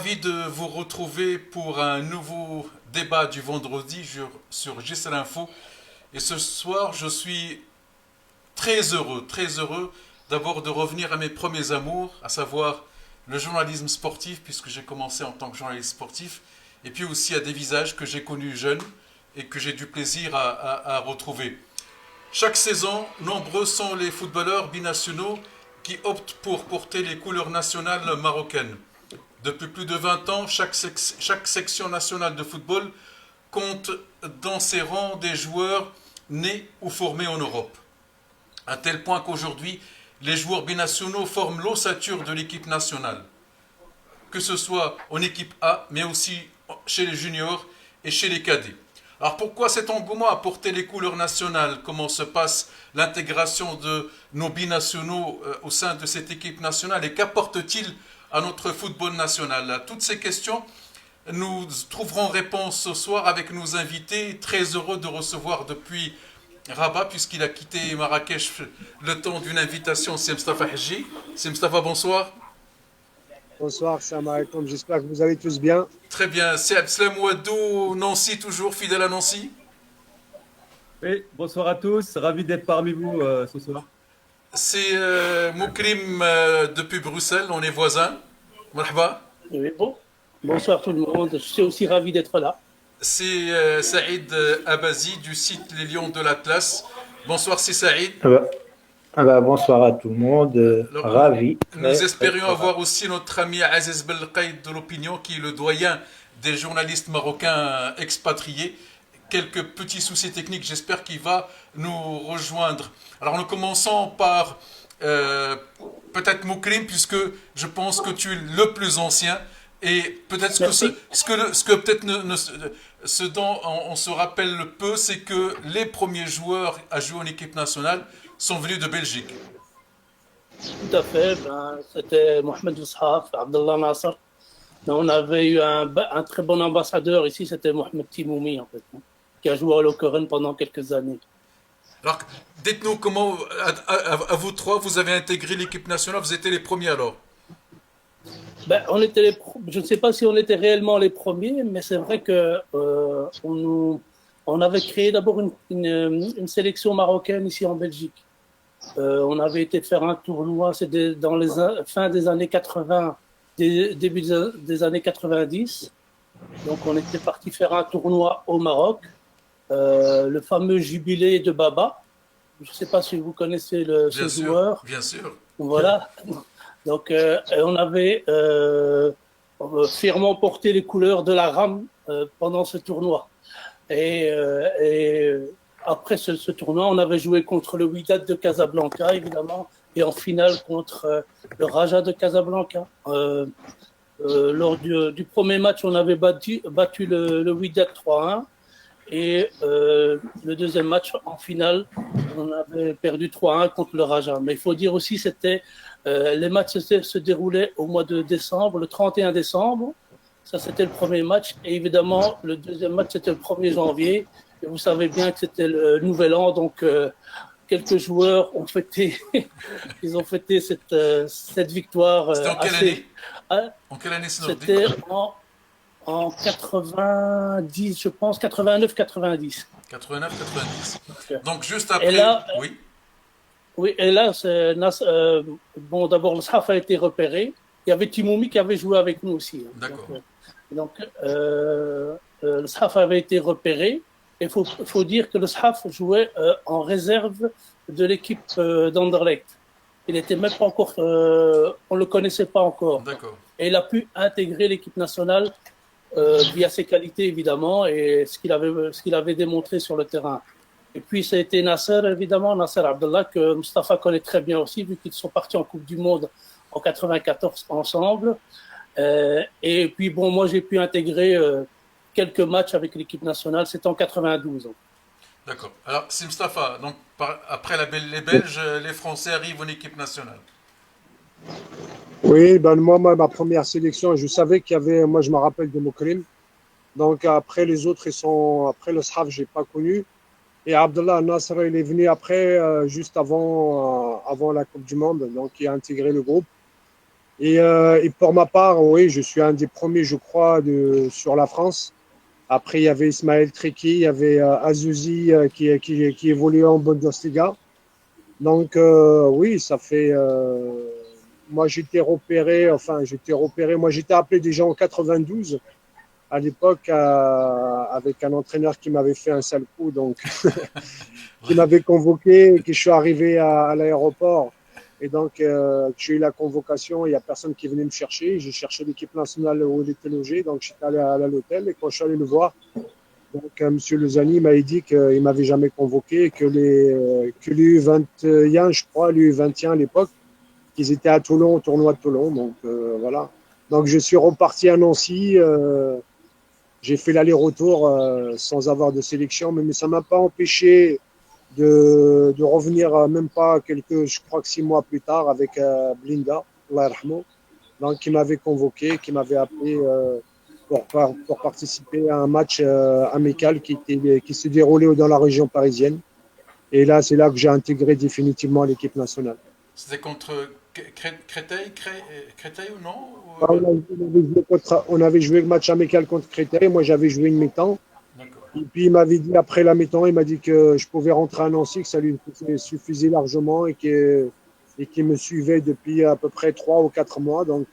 ravi de vous retrouver pour un nouveau débat du vendredi sur GISL Info. Et ce soir, je suis très heureux d'abord de revenir à mes premiers amours, à savoir le journalisme sportif, puisque j'ai commencé en tant que journaliste sportif, et puis aussi à des visages que j'ai connus jeunes et que j'ai du plaisir à retrouver. Chaque saison, nombreux sont les footballeurs binationaux qui optent pour porter les couleurs nationales marocaines. Depuis plus de 20 ans, chaque section nationale de football compte dans ses rangs des joueurs nés ou formés en Europe. À tel point qu'aujourd'hui, les joueurs binationaux forment l'ossature de l'équipe nationale, que ce soit en équipe A, mais aussi chez les juniors et chez les cadets. Alors pourquoi cet engouement à porter les couleurs nationales? Comment se passe l'intégration de nos binationaux au sein de cette équipe nationale et qu'apporte-t-il à notre football national? À toutes ces questions, nous trouverons réponse ce soir avec nos invités. Très heureux de recevoir depuis Rabat, puisqu'il a quitté Marrakech le temps d'une invitation. C'est Mustafa Haji. C'est Mustafa, bonsoir. Bonsoir, salam alaikum. J'espère que vous allez tous bien. Très bien. C'est Abslam Ouadou, Nancy, toujours fidèle à Nancy. Oui, bonsoir à tous, ravi d'être parmi vous ce soir. C'est Moukrim depuis Bruxelles, on est voisins. Marhaba. Oui, bon. Bonsoir tout le monde, je suis aussi ravi d'être là. C'est Saïd Abazi du site Les Lions de l'Atlas. Bonsoir, c'est Saïd. Bonsoir à tout le monde, Alors, ravi. nous espérions avoir aussi notre ami Aziz Belkaïd de l'Opinion, qui est le doyen des journalistes marocains expatriés. Quelques petits soucis techniques, j'espère qu'il va nous rejoindre. Alors nous commençons par peut-être Moukrim, puisque je pense que tu es le plus ancien. Et peut-être ce dont on se rappelle peu, c'est que les premiers joueurs à jouer en équipe nationale sont venus de Belgique. Tout à fait, c'était Mohamed Boushaf, Abdallah Nasser. On avait eu un très bon ambassadeur ici, c'était Mohamed Timoumi en fait, qui a joué à Lokeren pendant quelques années. Alors, dites-nous comment, à vous trois, vous avez intégré l'équipe nationale, vous étiez les premiers alors? Je ne sais pas si on était réellement les premiers, mais c'est vrai que on avait créé d'abord une sélection marocaine ici en Belgique. On avait été faire un tournoi, c'était dans les fin des années 80, début des années 90. Donc on était parti faire un tournoi au Maroc, le fameux jubilé de Baba. Je ne sais pas si vous connaissez ce joueur. Bien sûr. Voilà. Donc, on avait fièrement porté les couleurs de la RAM pendant ce tournoi. Et après ce tournoi, on avait joué contre le Wydad de Casablanca, évidemment, et en finale contre le Raja de Casablanca. Lors du premier match, on avait battu le Wydad 3-1. Et le deuxième match, en finale, on avait perdu 3-1 contre le Raja. Mais il faut dire aussi, les matchs se déroulaient au mois de décembre, le 31 décembre. Ça, c'était le premier match. Et évidemment, le deuxième match, c'était le 1er janvier. Et vous savez bien que c'était le nouvel an. Donc, quelques joueurs ont fêté, ils ont fêté cette victoire. C'était en quelle année? En quelle année c'était en 90, je pense, 89-90. 89-90. Donc, juste après. Et là, oui. Oui, et là, d'abord, le SHAF a été repéré. Il y avait Timoumi qui avait joué avec nous aussi. D'accord. Donc, le SHAF avait été repéré. Il faut dire que le SHAF jouait en réserve de l'équipe d'Anderlecht. Il n'était même pas encore, on ne le connaissait pas encore. D'accord. Et il a pu intégrer l'équipe nationale via ses qualités, évidemment, et ce qu'il avait démontré sur le terrain. Et puis, ça a été Nasser, évidemment, Nasser Abdallah, que Mustafa connaît très bien aussi, vu qu'ils sont partis en Coupe du Monde en 94 ensemble. Et puis, bon, moi, j'ai pu intégrer quelques matchs avec l'équipe nationale, c'était en 92. D'accord. Alors, c'est Mustafa. Donc, après les Belges, les Français arrivent en équipe nationale. Oui, moi, ma première sélection, je savais qu'il y avait, moi, je me rappelle de Moukrim. Donc, après les autres, après le SHAF, je n'ai pas connu. Et Abdallah Nasser, il est venu après, juste avant la Coupe du Monde, donc il a intégré le groupe. Et pour ma part, oui, je suis un des premiers, je crois, sur la France. Après, il y avait Ismaël Triki, il y avait Azouzi qui évoluait en Bundesliga. Donc, oui, ça fait. Moi, j'étais repéré. Moi, j'étais appelé déjà en 92, à l'époque, avec un entraîneur qui m'avait fait un sale coup, donc, qui m'avait convoqué, et que je suis arrivé à l'aéroport. Et donc, j'ai eu la convocation, il n'y a personne qui venait me chercher. J'ai cherché l'équipe nationale où il était logé, donc j'étais allé à l'hôtel. Et quand je suis allé le voir, donc, M. Lezani m'avait dit qu'il ne m'avait jamais convoqué, que les U21, je crois, les U21 à l'époque, qu'ils étaient à Toulon, au tournoi de Toulon. Donc, voilà. Donc, je suis reparti à Nancy. J'ai fait l'aller-retour sans avoir de sélection, mais ça ne m'a pas empêché de revenir, même pas je crois que 6 mois plus tard, avec Blinda, Allah yarhamou, donc qui m'avait convoqué, qui m'avait appelé pour participer à un match amical qui se déroulait dans la région parisienne. Et là, c'est là que j'ai intégré définitivement l'équipe nationale. C'était contre Créteil ou non? On avait joué le match amical contre Créteil. Moi, j'avais joué une mi-temps. D'accord. Et puis, il m'avait dit, après la mi-temps, il m'a dit que je pouvais rentrer à Nancy, que ça lui suffisait largement qu'il me suivait depuis à peu près 3 ou 4 mois. Donc,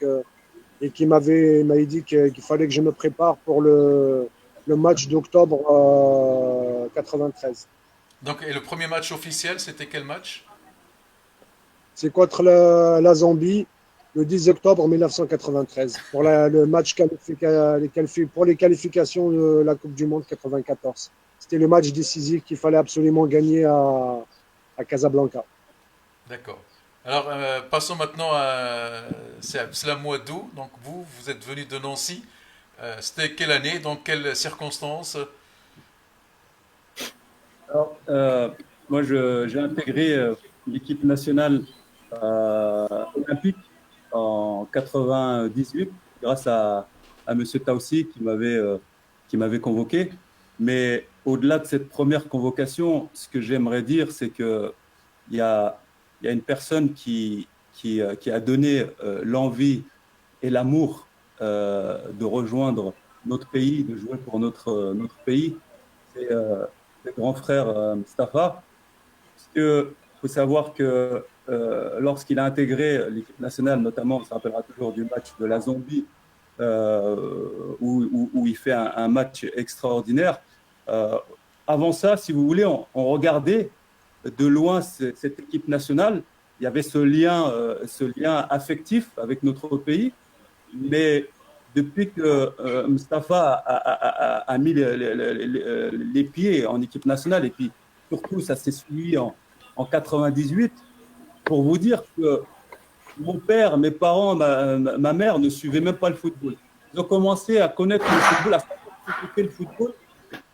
et il m'avait dit qu'il fallait que je me prépare pour le match d'octobre 93. Donc, et le premier match officiel, c'était quel match? C'est contre la Zambie le 10 octobre 1993 pour le match pour les qualifications de la Coupe du Monde 94. C'était le match décisif qu'il fallait absolument gagner à Casablanca. D'accord. Alors, passons maintenant c'est la mois d'août. Donc, vous êtes venu de Nancy. C'était quelle année? Dans quelles circonstances? Alors, moi, j'ai intégré l'équipe nationale olympique en 98 grâce à M. Taussi qui m'avait convoqué. Mais au-delà de cette première convocation, ce que j'aimerais dire, c'est qu'il y a, il y a une personne qui a donné l'envie et l'amour de rejoindre notre pays, de jouer pour notre pays. C'est le grand frère Mustapha. Parce que faut savoir que lorsqu'il a intégré l'équipe nationale, notamment, on se rappellera toujours du match de la Zambie, où il fait un match extraordinaire. Euh, Avant ça, si vous voulez, on regardait de loin cette équipe nationale. Il y avait ce lien affectif avec notre pays. Mais depuis que Mustapha a mis les pieds en équipe nationale, et puis surtout, ça s'est suivi en 98, pour vous dire que mon père, mes parents, ma mère ne suivaient même pas le football. Ils ont commencé à connaître le football, à s'occuper le football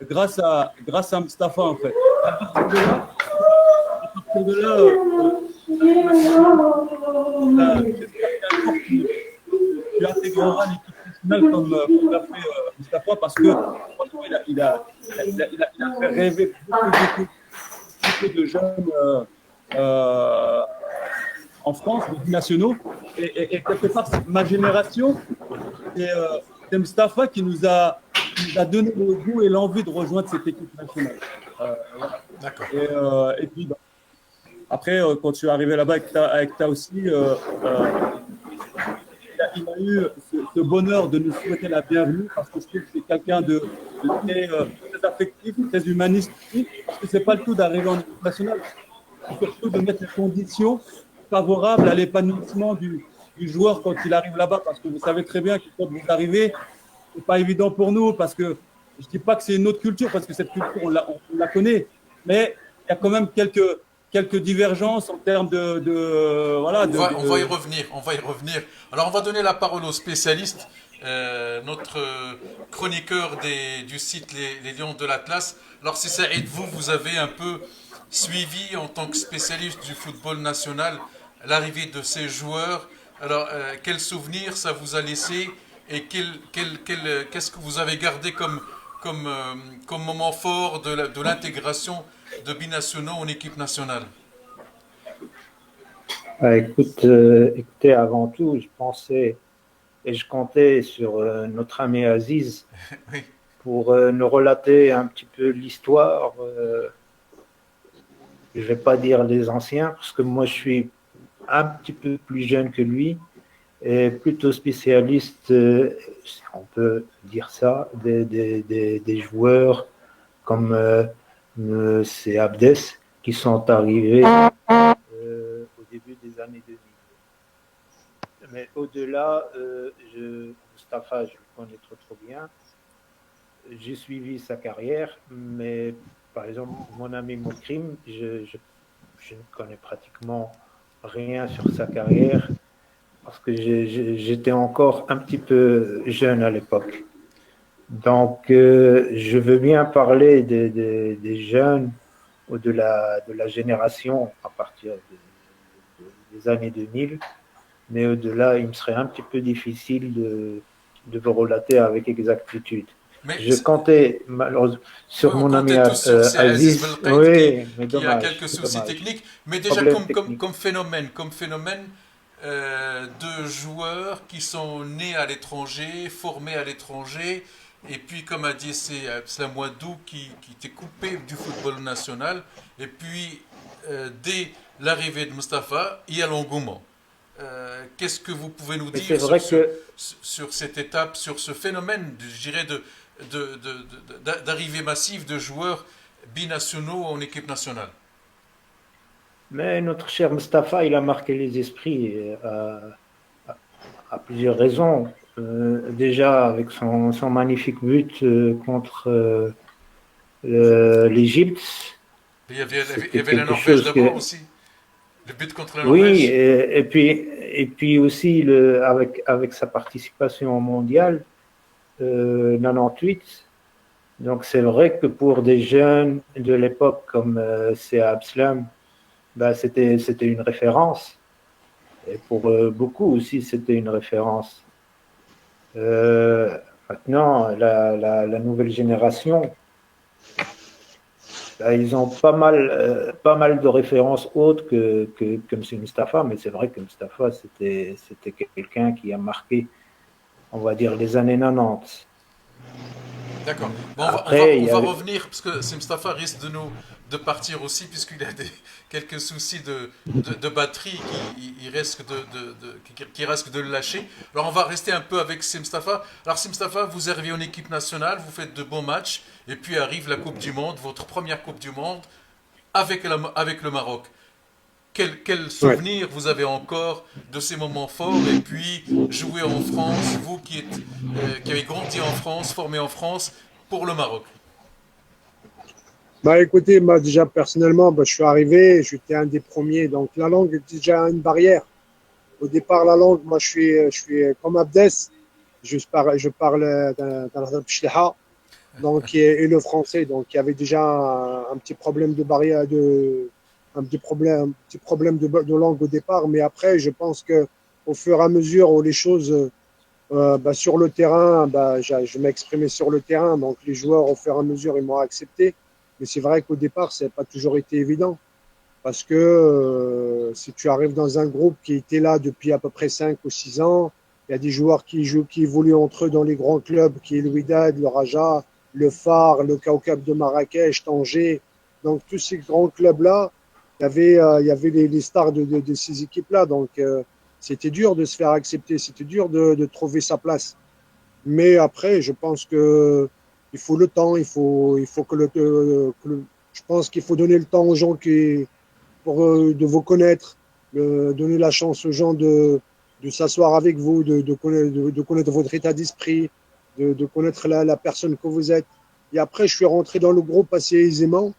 grâce à Mustapha, en fait. À partir de là, tu intégreras l'équipe nationale comme l'a fait Mustapha, parce que franchement, il a fait rêver beaucoup de jeunes en France, des nationaux. Et quelque part, ma génération, c'est Mustapha qui nous a donné le goût et l'envie de rejoindre cette équipe nationale. Voilà. D'accord. Et puis, après, quand je suis arrivé là-bas avec Taussi, il a eu ce bonheur de nous souhaiter la bienvenue, parce que je trouve que c'est quelqu'un de très affectif, très humaniste, parce que c'est pas le tout d'arriver en équipe nationale, c'est surtout de mettre les conditions favorables à l'épanouissement du joueur quand il arrive là-bas, parce que vous savez très bien que quand vous arrivez, c'est pas évident pour nous, parce que je dis pas que c'est une autre culture, parce que cette culture, on la connaît, mais il y a quand même quelques divergences en termes voilà. On va y revenir. On va y revenir. Alors, on va donner la parole aux spécialistes. Notre chroniqueur du site Les Lions de l'Atlas. Alors, c'est Saïd, vous avez un peu suivi en tant que spécialiste du football national l'arrivée de ces joueurs. Alors, quel souvenir ça vous a laissé et qu'est-ce que vous avez gardé comme moment fort de l'intégration de binationaux en équipe nationale? Écoutez, avant tout, je pensais et je comptais sur notre ami Aziz Oui, pour nous relater un petit peu l'histoire. Je ne vais pas dire les anciens, parce que moi, je suis un petit peu plus jeune que lui et plutôt spécialiste, si on peut dire ça, des joueurs comme c'est Abdes qui sont arrivés au début des années 2000. Mais au-delà, Mustapha, je le connais trop bien. J'ai suivi sa carrière, mais par exemple, mon ami Mokrim, je ne connais pratiquement rien sur sa carrière parce que j'étais encore un petit peu jeune à l'époque. Donc, je veux bien parler des jeunes ou de la génération à partir des années 2000, mais au-delà, il me serait un petit peu difficile de vous relater avec exactitude. mais Je comptais malheureusement oui, sur on mon ami comptait tous sur ces Aziz Aziz. Belkait Oui, mais qui a dommage, quelques soucis dommage. techniques, mais déjà Problème technique. comme phénomène de joueurs qui sont nés à l'étranger, formés à l'étranger, et puis comme a dit c'est Slamoudou qui était coupé du football national, et puis dès l'arrivée de Mustapha, il y a l'engouement. Qu'est-ce que vous pouvez nous Mais c'est dire vrai que sur cette étape, sur ce phénomène, je dirais, d'arrivée massive de joueurs binationaux en équipe nationale? mais notre cher Mustapha, il a marqué les esprits à plusieurs raisons. Déjà avec son magnifique but contre l'Égypte, Il y c'était avait la quelque Norvège chose d'abord que... aussi. Le but contre la Oui, Norvège. et puis aussi avec sa participation au mondial 98. Donc c'est vrai que pour des jeunes de l'époque comme c'est Abslam, bah, c'était une référence. Et pour beaucoup aussi, c'était une référence. Euh, Maintenant, la nouvelle génération, là, ils ont pas mal de références autres que M. Mustapha, mais c'est vrai que Mustapha, c'était quelqu'un qui a marqué, on va dire, les années 90. D'accord. Bon, Après, il on y va avait, revenir, parce que Mustafa risque de partir aussi, puisqu'il a quelques soucis de batterie qui risque qui risque de le lâcher. Alors, on va rester un peu avec Mustafa. Alors, Mustafa, vous arrivez en équipe nationale, vous faites de bons matchs, et puis arrive la Coupe du Monde, votre première Coupe du Monde, avec le Maroc. Quel Ouais. souvenir vous avez encore de ces moments forts et puis jouer en France, vous qui avez grandi en France, formé en France, pour le Maroc? Bah écoutez, moi déjà personnellement, bah, je suis arrivé, j'étais un des premiers, donc la langue est déjà une barrière. Au départ, la langue, moi je suis comme Abdes, je parle d'un arabe shliha, donc et le français, donc il y avait déjà un petit problème de barrière, un petit problème de langue au départ, mais après, je pense que au fur et à mesure où les choses bah, sur le terrain, bah, je m'exprimais sur le terrain, donc les joueurs, au fur et à mesure, ils m'ont accepté. Mais c'est vrai qu'au départ, ça n'a pas toujours été évident. Parce que si tu arrives dans un groupe qui était là depuis à peu près 5 ou 6 ans, il y a des joueurs qui jouent, qui évoluent entre eux dans les grands clubs, qui est le Wydad, le Raja, le Phare, le Kawkab de Marrakech, Tanger. Donc tous ces grands clubs-là, il y avait les stars de ces équipes-là. Donc c'était dur de se faire accepter, c'était dur de trouver sa place. Mais après, je pense que il faut le temps, il faut je pense qu'il faut donner le temps aux gens pour de vous connaître, donner la chance aux gens de s'asseoir avec vous, de connaître votre état d'esprit, de connaître la personne que vous êtes. Et après, je suis rentré dans le groupe assez aisément.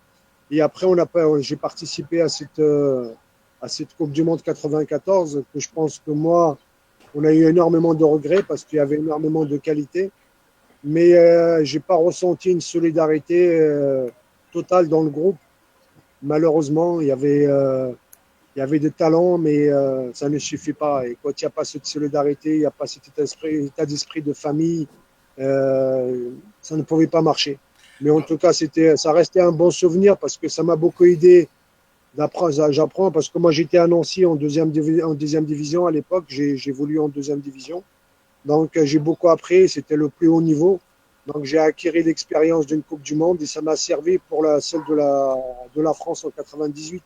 Et après, j'ai participé à cette Coupe du Monde 94, que je pense que moi, on a eu énormément de regrets parce qu'il y avait énormément de qualité. Mais je n'ai pas ressenti une solidarité totale dans le groupe. Malheureusement, il y avait des talents, mais ça ne suffit pas. Et quand il n'y a pas cette solidarité, il n'y a pas cet état d'esprit de famille, ça ne pouvait pas marcher. Mais en tout cas, ça restait un bon souvenir parce que ça m'a beaucoup aidé J'apprends parce que moi j'étais à Nancy en deuxième division à l'époque, j'ai évolué en deuxième division. Donc j'ai beaucoup appris, c'était le plus haut niveau. Donc j'ai acquis l'expérience d'une Coupe du Monde et ça m'a servi pour celle de la France en 98.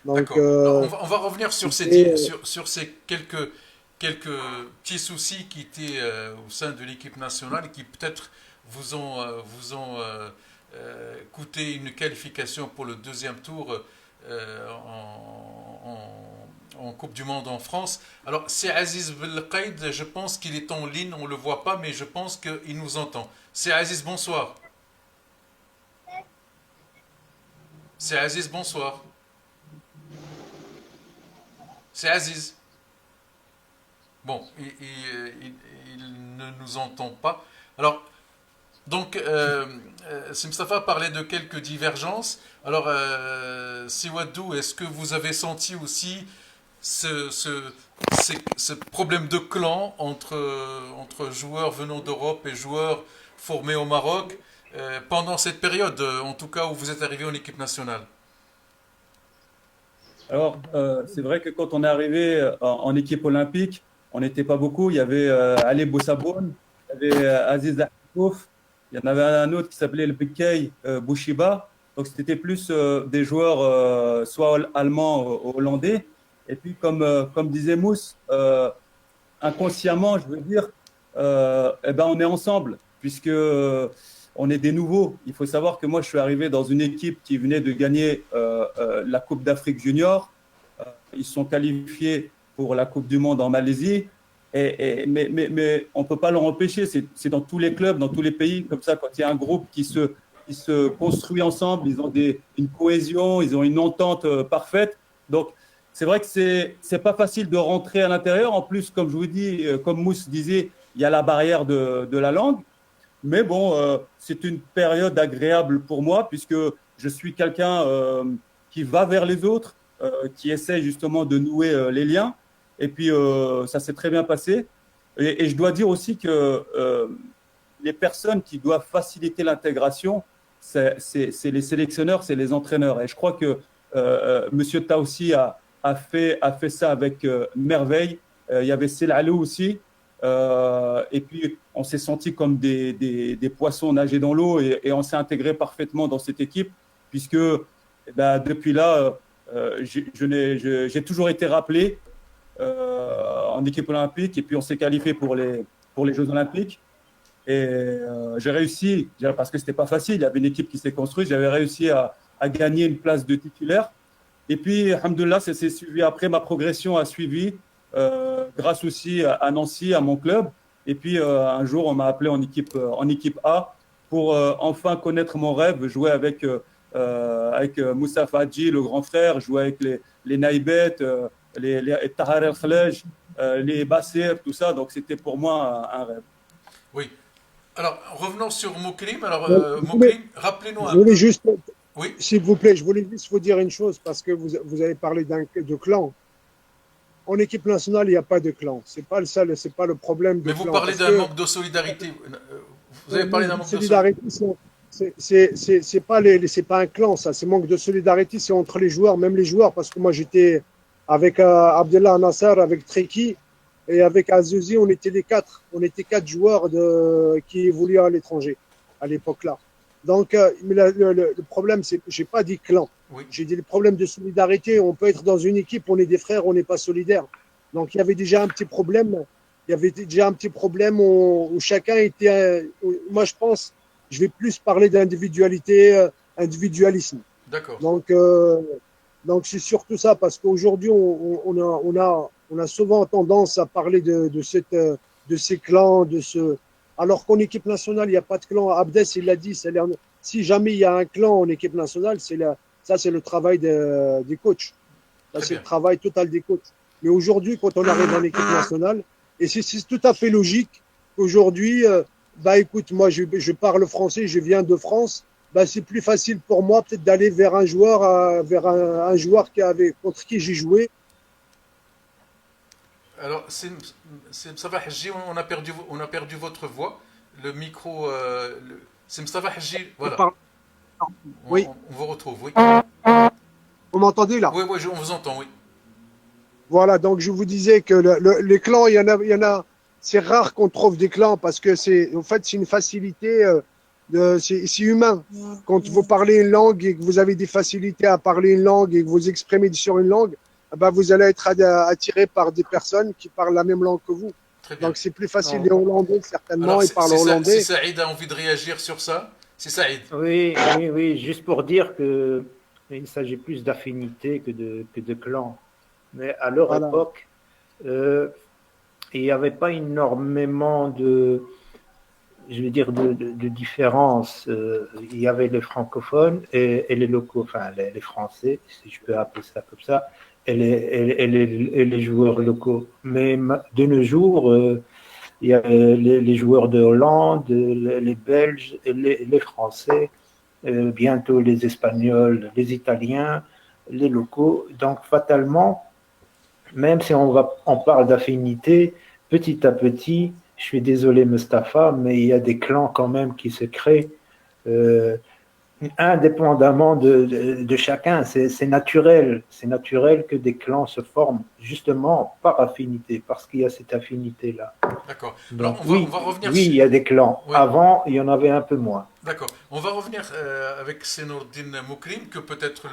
Donc D'accord. Alors, on va revenir sur c'était sur ces quelques petits soucis qui étaient au sein de l'équipe nationale et qui peut-être vous ont coûté une qualification pour le deuxième tour en Coupe du Monde en France. Alors, c'est Aziz Belkaïd, je pense qu'il est en ligne, on ne le voit pas, mais je pense qu'il nous entend. C'est Aziz, bonsoir. C'est Aziz, bonsoir. C'est Aziz. Bon, il ne nous entend pas. Alors, donc, si Mustafa parlait de quelques divergences, alors, Siwadou, est-ce que vous avez senti aussi ce, ce, ce problème de clan entre joueurs venant d'Europe et joueurs formés au Maroc pendant cette période, en tout cas où vous êtes arrivé en équipe nationale? Alors, c'est vrai que quand on est arrivé en équipe olympique, on n'était pas beaucoup. Il y avait Ali Boussaboun, il y avait Aziz Ahmetouf, il y en avait un autre qui s'appelait le Bekay Bouchiba. Donc, c'était plus des joueurs soit allemands ou hollandais. Et puis, comme disait Mousse, inconsciemment, je veux dire, eh ben, on est ensemble, puisque on est des nouveaux. Il faut savoir que moi, je suis arrivé dans une équipe qui venait de gagner la Coupe d'Afrique Junior. Ils sont qualifiés pour la Coupe du Monde en Malaisie. Mais on ne peut pas leur empêcher. C'est dans tous les clubs, dans tous les pays, comme ça, quand il y a un groupe qui se construit ensemble, ils ont une cohésion, ils ont une entente parfaite. Donc, c'est vrai que c'est pas facile de rentrer à l'intérieur. En plus, comme je vous dis, comme Mousse disait, il y a la barrière de la langue. Mais bon, c'est une période agréable pour moi puisque je suis quelqu'un qui va vers les autres, qui essaie justement de nouer les liens. Et puis, ça s'est très bien passé. Et je dois dire aussi que les personnes qui doivent faciliter l'intégration, c'est les sélectionneurs, c'est les entraîneurs. Et je crois que Monsieur Taoussi a fait ça avec merveille. Il y avait Selalou aussi. Et puis, on s'est senti comme des poissons nager dans l'eau et on s'est intégré parfaitement dans cette équipe, puisque depuis là, j'ai toujours été rappelé en équipe olympique et puis on s'est qualifié pour les Jeux olympiques. Et j'ai réussi, parce que ce n'était pas facile, il y avait une équipe qui s'est construite, j'avais réussi à gagner une place de titulaire. Et puis, alhamdoulilah, ça s'est suivi après, ma progression a suivi. Grâce aussi à Nancy, à mon club. Et puis un jour, on m'a appelé en équipe A pour enfin connaître mon rêve, jouer avec Moussa Fadji, le grand frère, jouer avec les Naïbet, les Tahar El Khalej, les Bassir, tout ça. Donc c'était pour moi un rêve. Oui. Alors, revenons sur Moukrim. Alors, je Moukrim, rappelez-nous un voulais peu. juste, Oui, s'il vous plaît, je voulais juste vous dire une chose parce que vous avez parlé de clan. En équipe nationale, il n'y a pas de clan. C'est pas le problème de mais vous clan. parlez Parce d'un que manque de solidarité. Vous avez parlé d'un manque de solidarité, c'est pas un clan, ça. C'est manque de solidarité, c'est entre les joueurs, même les joueurs. Parce que moi, j'étais avec Abdellah Nasser, avec Treki et avec Azouzi, on était les quatre. On était quatre joueurs qui évoluaient à l'étranger à l'époque-là. Donc, mais le problème, c'est, j'ai pas dit clan. Oui, J'ai dit le problème de solidarité. On peut être dans une équipe, on est des frères, on n'est pas solidaire. Donc, il y avait déjà un petit problème. Il y avait déjà un petit problème où chacun était. Moi, je pense, je vais plus parler d'individualité, individualisme. d'accord. Donc, c'est surtout ça, parce qu'aujourd'hui, on a souvent tendance à parler de ces clans, alors qu'en équipe nationale, il n'y a pas de clan. Abdes, il l'a dit, si jamais il y a un clan en équipe nationale, ça, c'est le travail des coachs. Ça, Très c'est bien. le travail total des coachs. Mais aujourd'hui, quand on arrive en équipe nationale, et c'est tout à fait logique qu'aujourd'hui, écoute, moi, je parle français, je viens de France, c'est plus facile pour moi peut-être d'aller vers un joueur, un joueur contre qui j'ai joué. Alors, c'est Mustafa Hadji, on a perdu votre voix. Le micro, c'est Mustafa Hadji, voilà. Oui, On vous retrouve, oui. Vous m'entendez là? Oui, oui, on vous entend, oui. Voilà, donc je vous disais que les clans, c'est rare qu'on trouve des clans parce que en fait, c'est une facilité, c'est humain. Quand vous parlez une langue et que vous avez des facilités à parler une langue et que vous exprimez sur une langue, eh ben, vous allez être attiré par des personnes qui parlent la même langue que vous. Très bien. Donc c'est plus facile. Les Hollandais, certainement, Alors, ils parlent hollandais. si Saïd a envie de réagir sur ça, c'est Saïd. Oui, oui, oui, juste pour dire que il s'agit plus d'affinité que de clan. Mais à leur Voilà. époque, il n'y avait pas énormément je veux dire, de différences. Il y avait les francophones et les locaux, enfin les Français, si je peux appeler ça comme ça, et les joueurs locaux. Mais de nos jours, il y a les joueurs de Hollande, les Belges, et les Français, bientôt les Espagnols, les Italiens, les locaux. Donc fatalement, même si on parle d'affinité, petit à petit, je suis désolé Mustapha, mais il y a des clans quand même qui se créent indépendamment de chacun. C'est naturel. C'est naturel que des clans se forment justement par affinité, parce qu'il y a cette affinité-là. D'accord. Donc, Alors, on va revenir oui, il y a des clans. Oui. Avant, il y en avait un peu moins. D'accord. On va revenir avec Senourdine Moukrim, que peut-être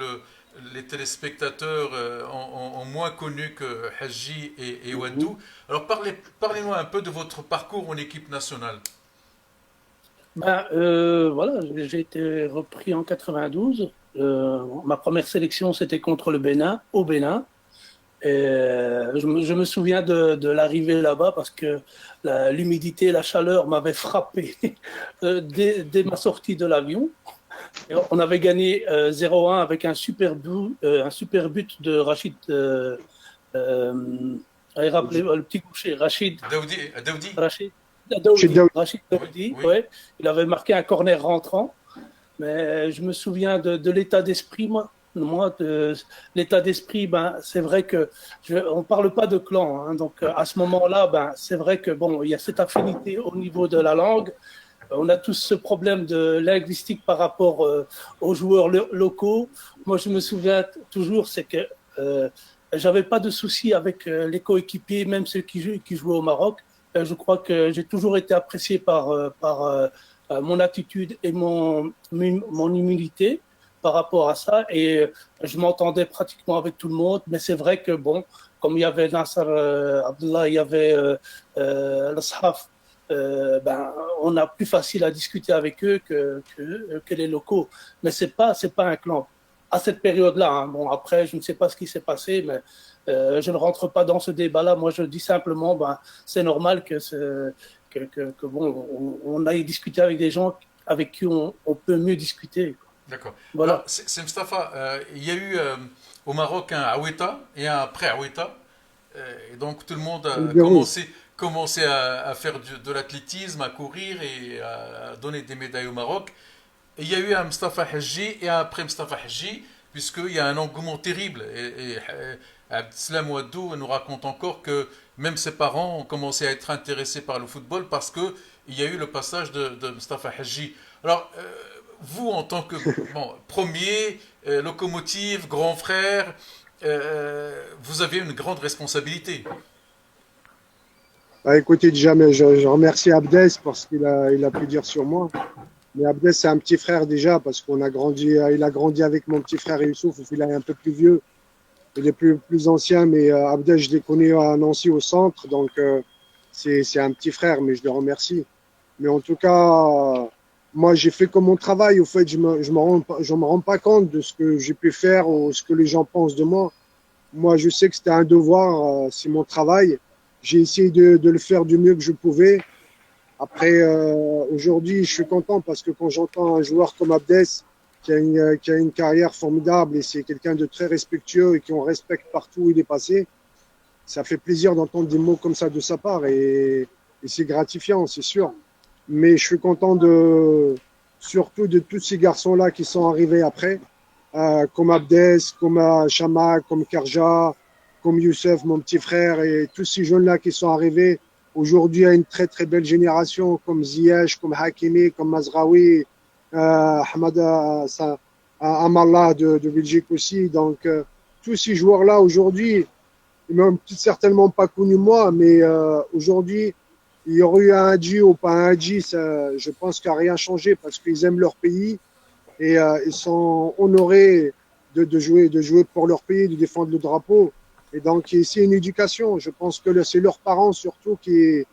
les téléspectateurs ont moins connu que Haji et Wadou. Alors, parlez-nous un peu de votre parcours en équipe nationale. Ben, voilà, j'ai été repris en 92. Ma première sélection, c'était contre le Bénin, au Bénin. Et je me souviens de l'arrivée là-bas parce que l'humidité, la chaleur m'avaient frappé dès ma sortie de l'avion. Et on avait gagné 0-1 avec un super but de Rachid. Rappelez-vous, le petit coucher, Rachid. Daoudi. Rachid Daoudi, oui. ouais. Il avait marqué un corner rentrant. Mais je me souviens de l'état d'esprit, moi, de l'état d'esprit, ben, c'est vrai que on parle pas de clan, hein, donc à ce moment-là, ben, c'est vrai que bon, il y a cette affinité au niveau de la langue. On a tous ce problème de linguistique par rapport aux joueurs locaux. Moi, je me souviens toujours, c'est que j'avais pas de soucis avec les coéquipiers, même ceux qui jouaient au Maroc. Je crois que j'ai toujours été apprécié par mon attitude et mon humilité par rapport à ça, et je m'entendais pratiquement avec tout le monde, mais c'est vrai que bon, comme il y avait Nasser Abdullah, il y avait l'Ashaf, ben, on a plus facile à discuter avec eux que les locaux, mais c'est pas un clan à cette période-là, hein. Bon, après, je ne sais pas ce qui s'est passé, mais je ne rentre pas dans ce débat-là. Moi, je dis simplement, ben, c'est normal que bon, on aille discuter avec des gens avec qui on peut mieux discuter. D'accord. Voilà. Alors, c'est Mustapha, il y a eu au Maroc un Aoueta et un après-Aoueta. Et donc, tout le monde a commencé à faire de l'athlétisme, à courir et à donner des médailles au Maroc. Et il y a eu un Mustapha Hadji et un après Mustapha Hadji, puisqu'il y a un engouement terrible. Et Abdeslam Ouaddou nous raconte encore que même ses parents ont commencé à être intéressés par le football parce qu'il y a eu le passage de Mustapha Hadji. Alors, vous, en tant que premier, locomotive, grand frère, vous avez une grande responsabilité. Bah, écoutez, déjà, je remercie Abdes parce qu'il a pu dire sur moi. Mais Abdes, c'est un petit frère déjà parce il a grandi avec mon petit frère Youssouf, il est un peu plus vieux. Il est plus ancien, mais Abdes, je l'ai connu à Nancy au centre, donc c'est un petit frère, mais je le remercie. Mais en tout cas, moi, j'ai fait comme mon travail. Au fait, je me rends pas compte de ce que j'ai pu faire ou ce que les gens pensent de moi. Moi, je sais que c'était un devoir, c'est mon travail. J'ai essayé de le faire du mieux que je pouvais. Après, aujourd'hui, je suis content parce que quand j'entends un joueur comme Abdes, qui a une carrière formidable et c'est quelqu'un de très respectueux et qu'on respecte partout où il est passé, ça fait plaisir d'entendre des mots comme ça de sa part et c'est gratifiant, c'est sûr. Mais je suis content surtout de tous ces garçons-là qui sont arrivés après, comme Abdes, comme Chama, comme Karja, comme Youssef, mon petit frère, et tous ces jeunes-là qui sont arrivés. Aujourd'hui, il y a une très très belle génération comme Ziyech, comme Hakimi, comme Mazraoui, Hamada à Amallah de Belgique aussi. Donc, tous ces joueurs-là aujourd'hui, ils m'ont certainement pas connu moi, mais aujourd'hui, il y aurait eu un Hadji ou pas un Hadji, je pense qu'il n'y a rien changé parce qu'ils aiment leur pays et ils sont honorés de jouer pour leur pays, de défendre le drapeau. Et donc, c'est une éducation. Je pense que c'est leurs parents surtout qui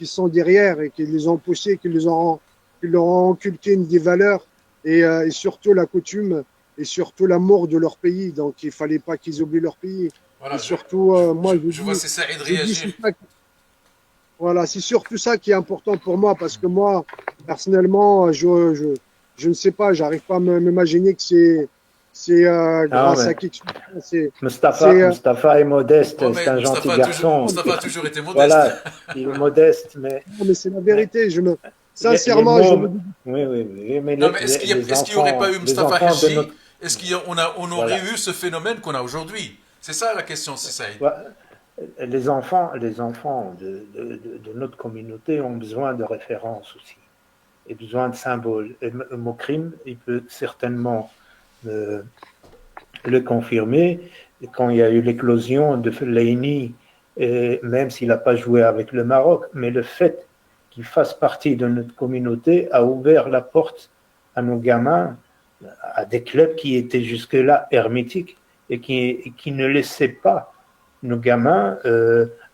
sont derrière et qui les ont poussés, qui leur ont inculqué des valeurs et surtout la coutume et surtout l'amour de leur pays. Donc, il ne fallait pas qu'ils oublient leur pays. Voilà, Et surtout, moi, je vois c'est Saïd je dis, réagir. voilà, c'est surtout ça qui est important pour moi parce que moi, personnellement, je ne sais pas, j'arrive pas à m'imaginer que c'est grâce à quelque chose. Mustapha est modeste, Oh, c'est mais un gentil garçon. Mustapha a toujours été modeste. Voilà, il est modeste, mais. Non, mais c'est la vérité. Sincèrement, Sincèrement, oui, mais Non, mais est-ce qu'il n'y aurait pas eu Mustapha Hadji? notre... Est-ce qu'on aurait eu ce phénomène qu'on a aujourd'hui? C'est ça la question, c'est Saïd. Les enfants de notre communauté ont besoin de références aussi, et besoin de symboles. Et Mokrim, il peut certainement le confirmer. Quand il y a eu l'éclosion de Fellaini, et même s'il n'a pas joué avec le Maroc, mais le fait qu'il fasse partie de notre communauté a ouvert la porte à nos gamins, à des clubs qui étaient jusque-là hermétiques et qui ne laissaient pas nos gamins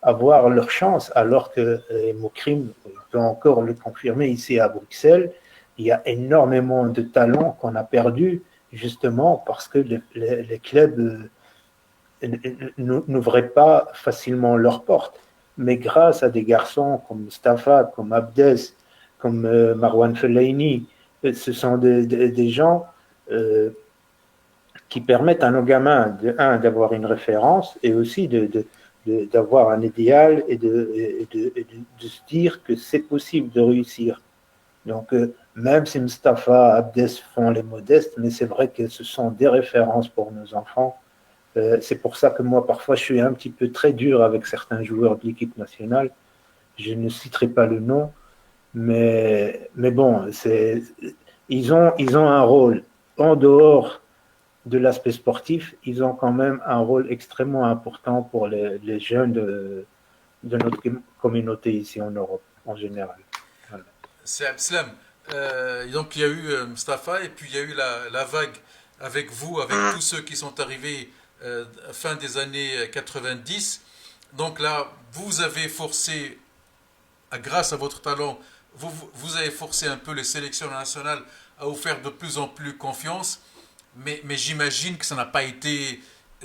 avoir leur chance, alors que Mokrim peut encore le confirmer ici à Bruxelles. Il y a énormément de talents qu'on a perdus justement parce que les clubs n'ouvraient pas facilement leurs portes. Mais grâce à des garçons comme Mustafa, comme Abdes, comme Marwan Fellaini, ce sont des gens qui permettent à nos gamins, d'avoir une référence et aussi d'avoir un idéal et de se dire que c'est possible de réussir. Donc, même si Mustafa, Abdes font les modestes, mais c'est vrai que ce sont des références pour nos enfants. C'est pour ça que moi, parfois, je suis un petit peu très dur avec certains joueurs de l'équipe nationale. Je ne citerai pas le nom, mais bon, ils ont un rôle en dehors de l'aspect sportif. Ils ont quand même un rôle extrêmement important pour les jeunes de notre communauté ici en Europe, en général. Voilà. C'est Abslam. Donc il y a eu Mustafa et puis il y a eu la vague avec vous, avec tous ceux qui sont arrivés fin des années 90. Donc là, vous avez forcé, grâce à votre talent, vous avez forcé un peu les sélections nationales à vous faire de plus en plus confiance. Mais j'imagine que ça n'a pas été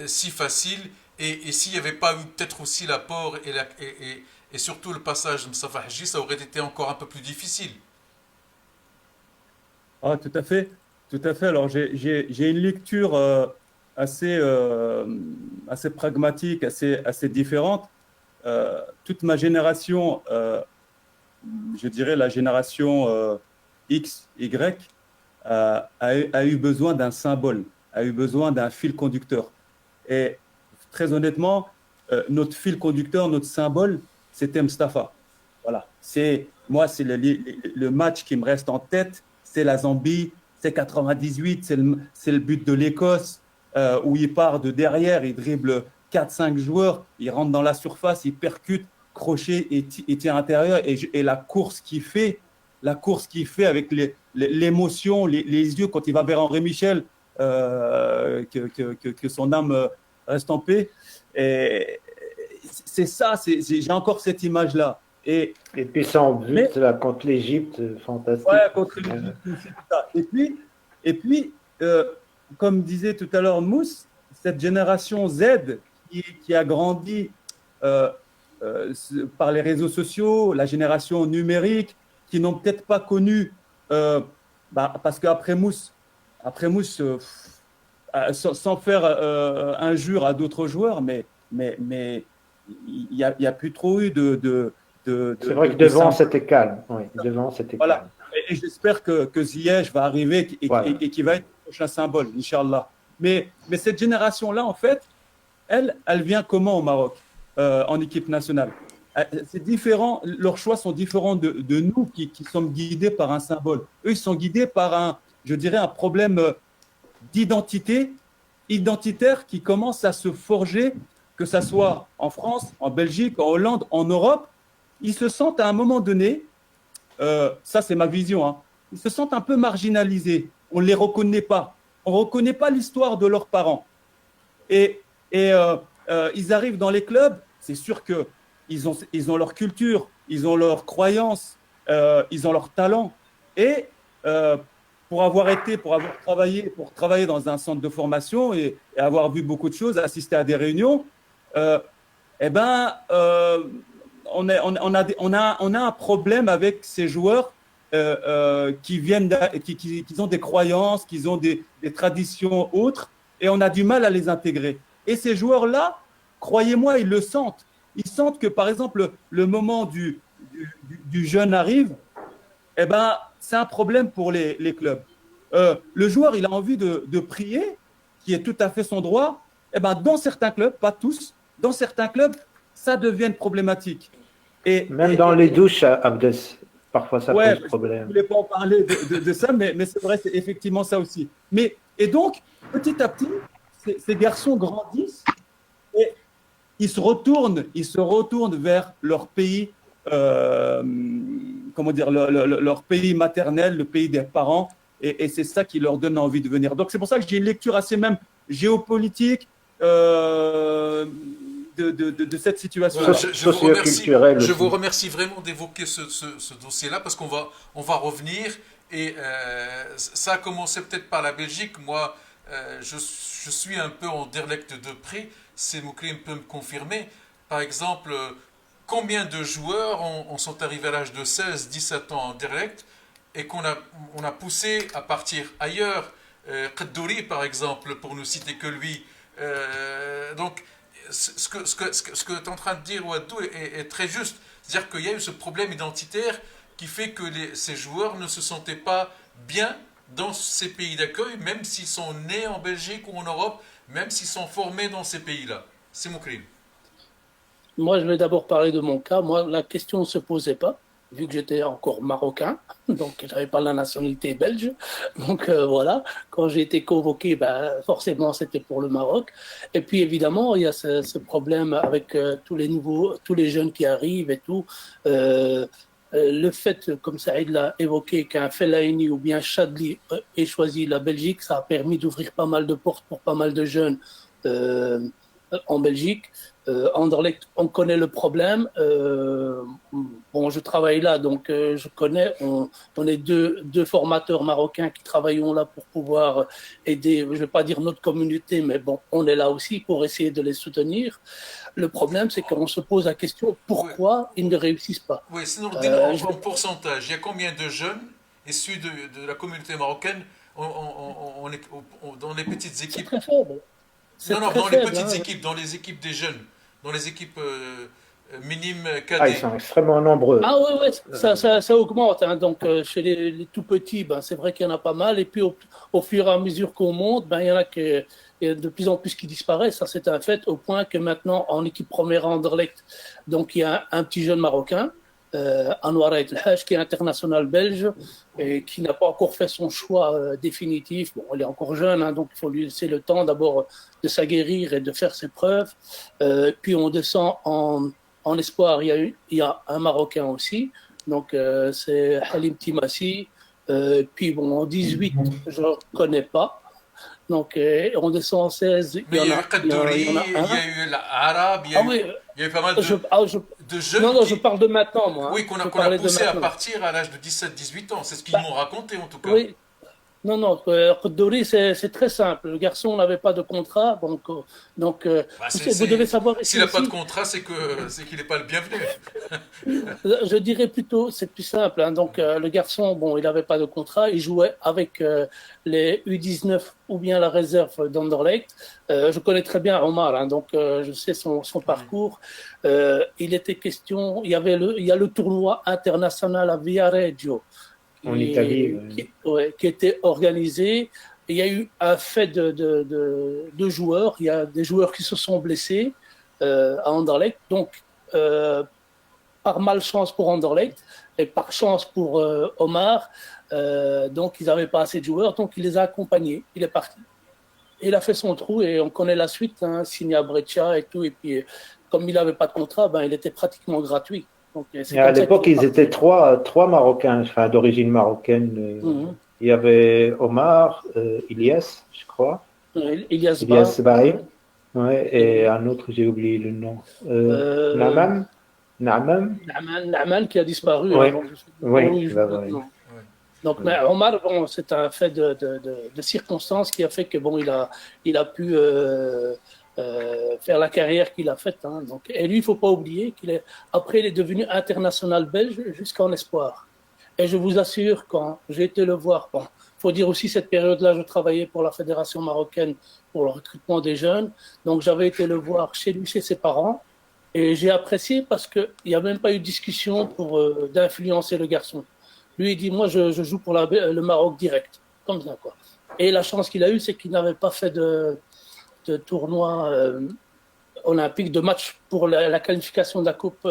si facile. Et s'il n'y avait pas eu peut-être aussi l'apport et surtout le passage de Mustafa Hadji, ça aurait été encore un peu plus difficile. Ah, tout à fait, tout à fait. Alors, j'ai une lecture assez pragmatique, assez différente. Toute ma génération, je dirais la génération X, Y, a eu besoin d'un symbole, a eu besoin d'un fil conducteur. Et très honnêtement, notre fil conducteur, notre symbole, c'était Mustafa. Voilà. Moi, c'est le match qui me reste en tête, c'est la Zambie, c'est 98, c'est le but de l'Écosse, où il part de derrière, il dribble 4-5 joueurs, il rentre dans la surface, il percute, crochet et tire intérieur. Et la course qu'il fait avec l'émotion, les yeux quand il va vers Henri Michel, que son âme reste en paix. Et c'est ça, j'ai encore cette image-là. Et puis son but là, contre l'Égypte, fantastique. Ouais, contre l'Égypte, c'est ça. Et puis comme disait tout à l'heure Mousse, cette génération Z qui a grandi par les réseaux sociaux, la génération numérique, qui n'ont peut-être pas connu, parce qu'après Mousse, sans faire injure à d'autres joueurs, mais il n'y a plus trop eu c'est vrai que devant, c'était calme. Oui, devant, c'était calme. Et j'espère que Ziyech va arriver et qu'il va être le prochain symbole, Inch'Allah. Mais cette génération-là, en fait, elle vient comment au Maroc, en équipe nationale? C'est différent, leurs choix sont différents de nous qui sommes guidés par un symbole. Eux, ils sont guidés par un problème identitaire qui commence à se forger, que ça soit en France, en Belgique, en Hollande, en Europe. Ils se sentent à un moment donné, ça c'est ma vision, hein, ils se sentent un peu marginalisés. On ne les reconnaît pas. On ne reconnaît pas l'histoire de leurs parents. Et ils arrivent dans les clubs, c'est sûr qu'ils ont leur culture, ils ont leurs croyances, ils ont leur talent. Et pour avoir travaillé dans un centre de formation et avoir vu beaucoup de choses, assisté à des réunions, on a un problème avec ces joueurs qui ont des croyances, qui ont des traditions autres, et on a du mal à les intégrer. Et ces joueurs-là, croyez-moi, ils le sentent. Ils sentent que, par exemple, le moment du jeûne arrive, c'est un problème pour les clubs. Le joueur, il a envie de prier, qui est tout à fait son droit. Dans certains clubs, pas tous, dans certains clubs, ça devient problématique. Même dans les douches, Abdes, parfois ça pose problème. Je ne voulais pas en parler de ça, mais c'est vrai, c'est effectivement ça aussi. Et donc, petit à petit, ces garçons grandissent et ils se retournent vers leur pays, leur pays maternel, le pays des parents, et c'est ça qui leur donne envie de venir. Donc c'est pour ça que j'ai une lecture assez même géopolitique de cette situation. Voilà, je vous remercie vraiment d'évoquer ce dossier-là, parce qu'on va revenir, et ça a commencé peut-être par la Belgique. Moi, je suis un peu en direct de près, Moukrim peut me confirmer. Par exemple, combien de joueurs sont arrivés à l'âge de 16, 17 ans en direct et qu'on a poussé à partir ailleurs, Qaddouri par exemple, pour ne citer que lui. Donc, ce que tu es en train de dire, Ouaddou, est très juste. C'est-à-dire qu'il y a eu ce problème identitaire qui fait que ces joueurs ne se sentaient pas bien dans ces pays d'accueil, même s'ils sont nés en Belgique ou en Europe, même s'ils sont formés dans ces pays-là. C'est Moukrim. Moi, je vais d'abord parler de mon cas. Moi, la question ne se posait pas, vu que j'étais encore marocain, donc je n'avais pas la nationalité belge. Donc voilà, quand j'ai été convoqué, forcément, c'était pour le Maroc. Et puis évidemment, il y a ce problème avec tous les jeunes qui arrivent et tout. Le fait, comme Saïd l'a évoqué, qu'un Fellaini ou bien Chadli ait choisi la Belgique, ça a permis d'ouvrir pas mal de portes pour pas mal de jeunes en Belgique. Anderlecht, on connaît le problème. Je travaille là, donc je connais. On est deux formateurs marocains qui travaillons là pour pouvoir aider, je ne vais pas dire notre communauté, mais bon, on est là aussi pour essayer de les soutenir. Le problème, c'est qu'on se pose la question pourquoi ils ne réussissent pas. Oui, sinon, en pourcentage, il y a combien de jeunes issus de la communauté marocaine dans les petites équipes? C'est très faible. Dans les petites équipes, dans les équipes des jeunes, dans les équipes minimes cadets. Ils sont extrêmement nombreux. Ah oui, ça augmente. Hein. Donc, chez les tout petits, c'est vrai qu'il y en a pas mal. Et puis, au fur et à mesure qu'on monte, il y en a de plus en plus qui disparaissent. Ça, c'est un fait, au point que maintenant, en équipe première Anderlecht, donc il y a un petit jeune Marocain, Anwar El Haj, qui est international belge et qui n'a pas encore fait son choix définitif. Bon, il est encore jeune, hein, donc il faut lui laisser le temps d'abord de s'aguerrir et de faire ses preuves. Puis on descend en espoir. Il y a un Marocain aussi, donc c'est Halim Timassi. Puis en 18, je ne connais pas. Donc, on descend en 16. Mais il y a eu Qaddouri, il y a eu l'Arabe, il y a eu pas mal de jeunes. Non, je parle de maintenant, moi. Oui, qu'on a poussé à partir à l'âge de 17-18 ans. C'est ce qu'ils m'ont raconté, en tout cas. Oui. Non, Qaddouri, c'est très simple. Le garçon n'avait pas de contrat, donc vous devez savoir. S'il n'a pas de contrat, c'est qu'il n'est pas le bienvenu. Je dirais plutôt, c'est plus simple. Hein. Donc, le garçon, il n'avait pas de contrat, il jouait avec les U19 ou bien la réserve d'Anderlecht. Je connais très bien Omar, hein, donc je sais son parcours. Il était question, il y a le tournoi international à Viareggio. En Italie, qui était organisé. Il y a eu un fait de joueurs. Il y a des joueurs qui se sont blessés à Anderlecht. Donc, par malchance pour Anderlecht et par chance pour Omar, donc ils n'avaient pas assez de joueurs. Donc, il les a accompagnés. Il est parti. il a fait son trou et on connaît la suite, hein, signé à Breccia et tout. Et puis, comme il n'avait pas de contrat, ben, il était pratiquement gratuit. Donc, Et à l'époque, ils étaient trois Marocains, enfin, d'origine marocaine. Il y avait Omar, Ilyes, je crois. Ilyes Baï. Ouais, et un autre, j'ai oublié le nom. Naaman qui a disparu. Oui, Hein, oui. Donc, mais Omar, bon, c'est un fait de circonstance qui a fait que bon, il a pu faire la carrière qu'il a faite. Hein. Donc, et lui, il faut pas oublier après, il est devenu international belge jusqu'en espoir. Et je vous assure, quand j'ai été le voir, bon, faut dire aussi cette période-là, je travaillais pour la fédération marocaine pour le recrutement des jeunes. Donc, j'avais été le voir chez lui, chez ses parents. Et j'ai apprécié parce qu'il n'y a même pas eu de discussion pour d'influencer le garçon. Lui, il dit, moi, je joue pour le Maroc direct. Comme ça, quoi. Et la chance qu'il a eue, c'est qu'il n'avait pas fait de tournoi olympique, de match pour la qualification de la Coupe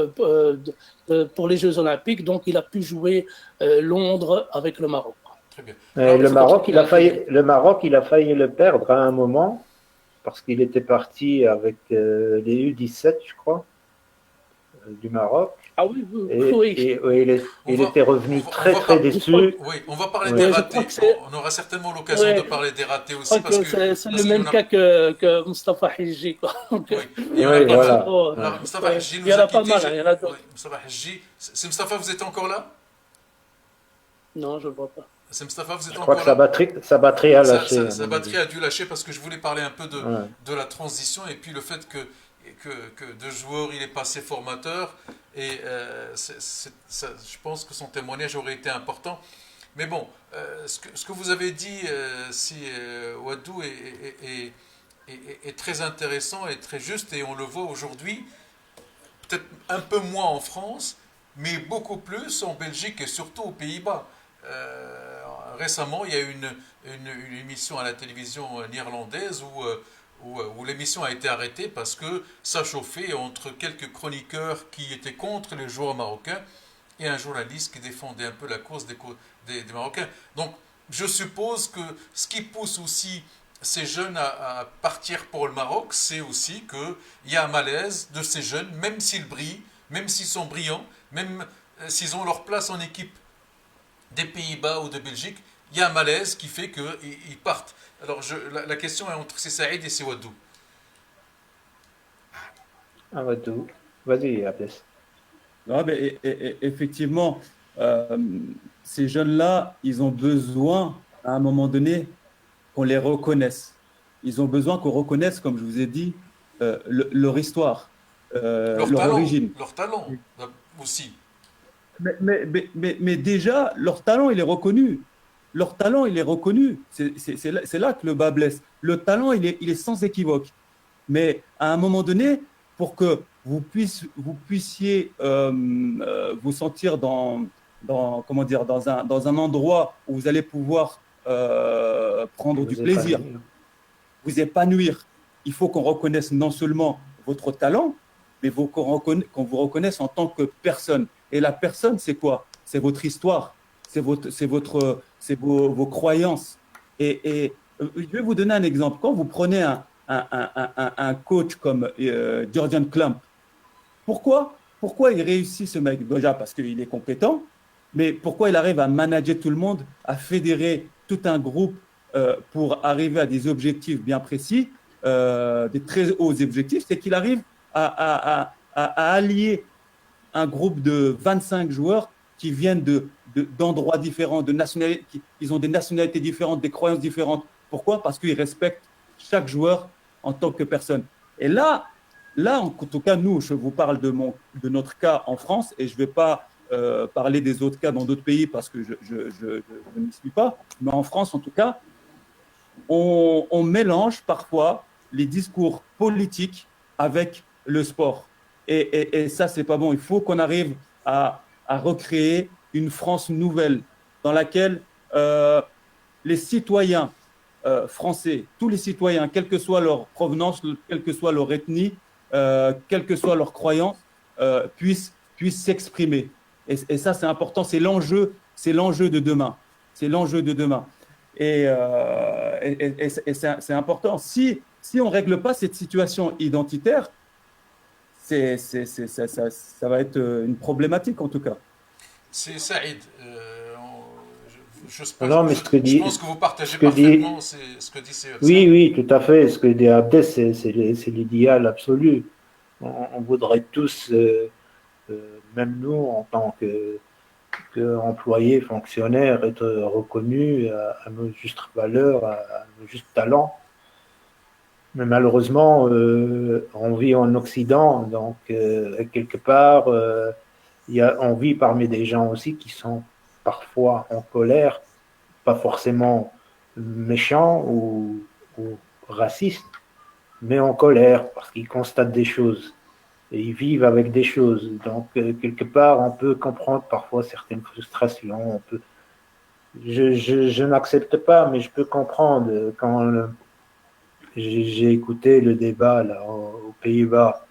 pour les Jeux olympiques. Donc, il a pu jouer Londres avec le Maroc. Très bien. Le Maroc, il a failli le perdre à un moment parce qu'il était parti avec les U17, je crois, du Maroc. Ah oui, Et il était revenu très déçu. Oui, on va parler des ratés. On aura certainement l'occasion de parler des ratés aussi. Parce que c'est le même cas que Mustafa Hidji. Il y en a Mustafa Hidji nous a quittés. Mustafa Hidji. C'est Mustafa, vous êtes encore là? Non, je ne vois pas. C'est Mustafa, vous êtes encore là? Je crois que sa batterie a lâché. Sa batterie a dû lâcher parce que je voulais parler un peu de la transition et puis le fait que de joueur, il est passé formateur et je pense que son témoignage aurait été important. Mais bon, ce que vous avez dit, Wadou, est très intéressant et très juste et on le voit aujourd'hui, peut-être un peu moins en France, mais beaucoup plus en Belgique et surtout aux Pays-Bas. Récemment, il y a eu une émission à la télévision néerlandaise où l'émission a été arrêtée parce que ça chauffait entre quelques chroniqueurs qui étaient contre les joueurs marocains et un journaliste qui défendait un peu la cause des Marocains. Donc, je suppose que ce qui pousse aussi ces jeunes à partir pour le Maroc, c'est aussi qu'il y a un malaise de ces jeunes, même s'ils brillent, même s'ils sont brillants, même s'ils ont leur place en équipe des Pays-Bas ou de Belgique, il y a un malaise qui fait qu'ils partent. Alors, la question est entre Saïd et Wadou. Wadou. Vas-y, Abdes. Non, mais effectivement, ces jeunes-là, ils ont besoin, à un moment donné, qu'on les reconnaisse. Ils ont besoin qu'on reconnaisse, comme je vous ai dit, leur histoire, leur origine. Leur talent aussi. Mais déjà, leur talent, il est reconnu. Leur talent, il est reconnu. C'est là que le bas blesse. Le talent, il est sans équivoque. Mais à un moment donné, pour que vous puissiez vous sentir dans un endroit où vous allez pouvoir prendre du plaisir, vous épanouir, il faut qu'on reconnaisse non seulement votre talent, mais qu'on vous reconnaisse en tant que personne. Et la personne, c'est quoi? C'est votre histoire, c'est vos croyances. Et je vais vous donner un exemple. Quand vous prenez un coach comme Jurgen Klopp, pourquoi il réussit, ce mec? Déjà parce qu'il est compétent, mais pourquoi il arrive à manager tout le monde, à fédérer tout un groupe pour arriver à des objectifs bien précis, des très hauts objectifs, c'est qu'il arrive à allier un groupe de 25 joueurs qui viennent d'endroits différents, de nationalités, ils ont des nationalités différentes, des croyances différentes. Pourquoi? Parce qu'ils respectent chaque joueur en tant que personne. Et là, en tout cas, nous, je vous parle de notre cas en France et je ne vais pas parler des autres cas dans d'autres pays parce que je n'y suis pas. Mais en France, en tout cas, on mélange parfois les discours politiques avec le sport. Et ça, c'est pas bon. Il faut qu'on arrive à recréer une France nouvelle dans laquelle les citoyens français, tous les citoyens, quelle que soit leur provenance, quelle que soit leur ethnie, quelle que soit leur croyance, puissent s'exprimer. Et ça, c'est important. C'est l'enjeu de demain. C'est l'enjeu de demain. Et c'est important. Si on ne règle pas cette situation identitaire, ça va être une problématique en tout cas. C'est Saïd. Non, mais Je pense que vous partagez parfaitement ce que dit Seb. Oui, oui, tout à fait. Ce que dit Abdes, c'est l'idéal absolu. On voudrait tous, même nous, en tant qu'employés, fonctionnaires, être reconnus à nos justes valeurs, à nos justes talents. Mais malheureusement, on vit en Occident, donc quelque part, on vit parmi des gens aussi qui sont parfois en colère, pas forcément méchants ou racistes, mais en colère parce qu'ils constatent des choses et ils vivent avec des choses. Donc, quelque part, on peut comprendre parfois certaines frustrations. Je n'accepte pas, mais je peux comprendre quand j'ai écouté le débat là, aux Pays-Bas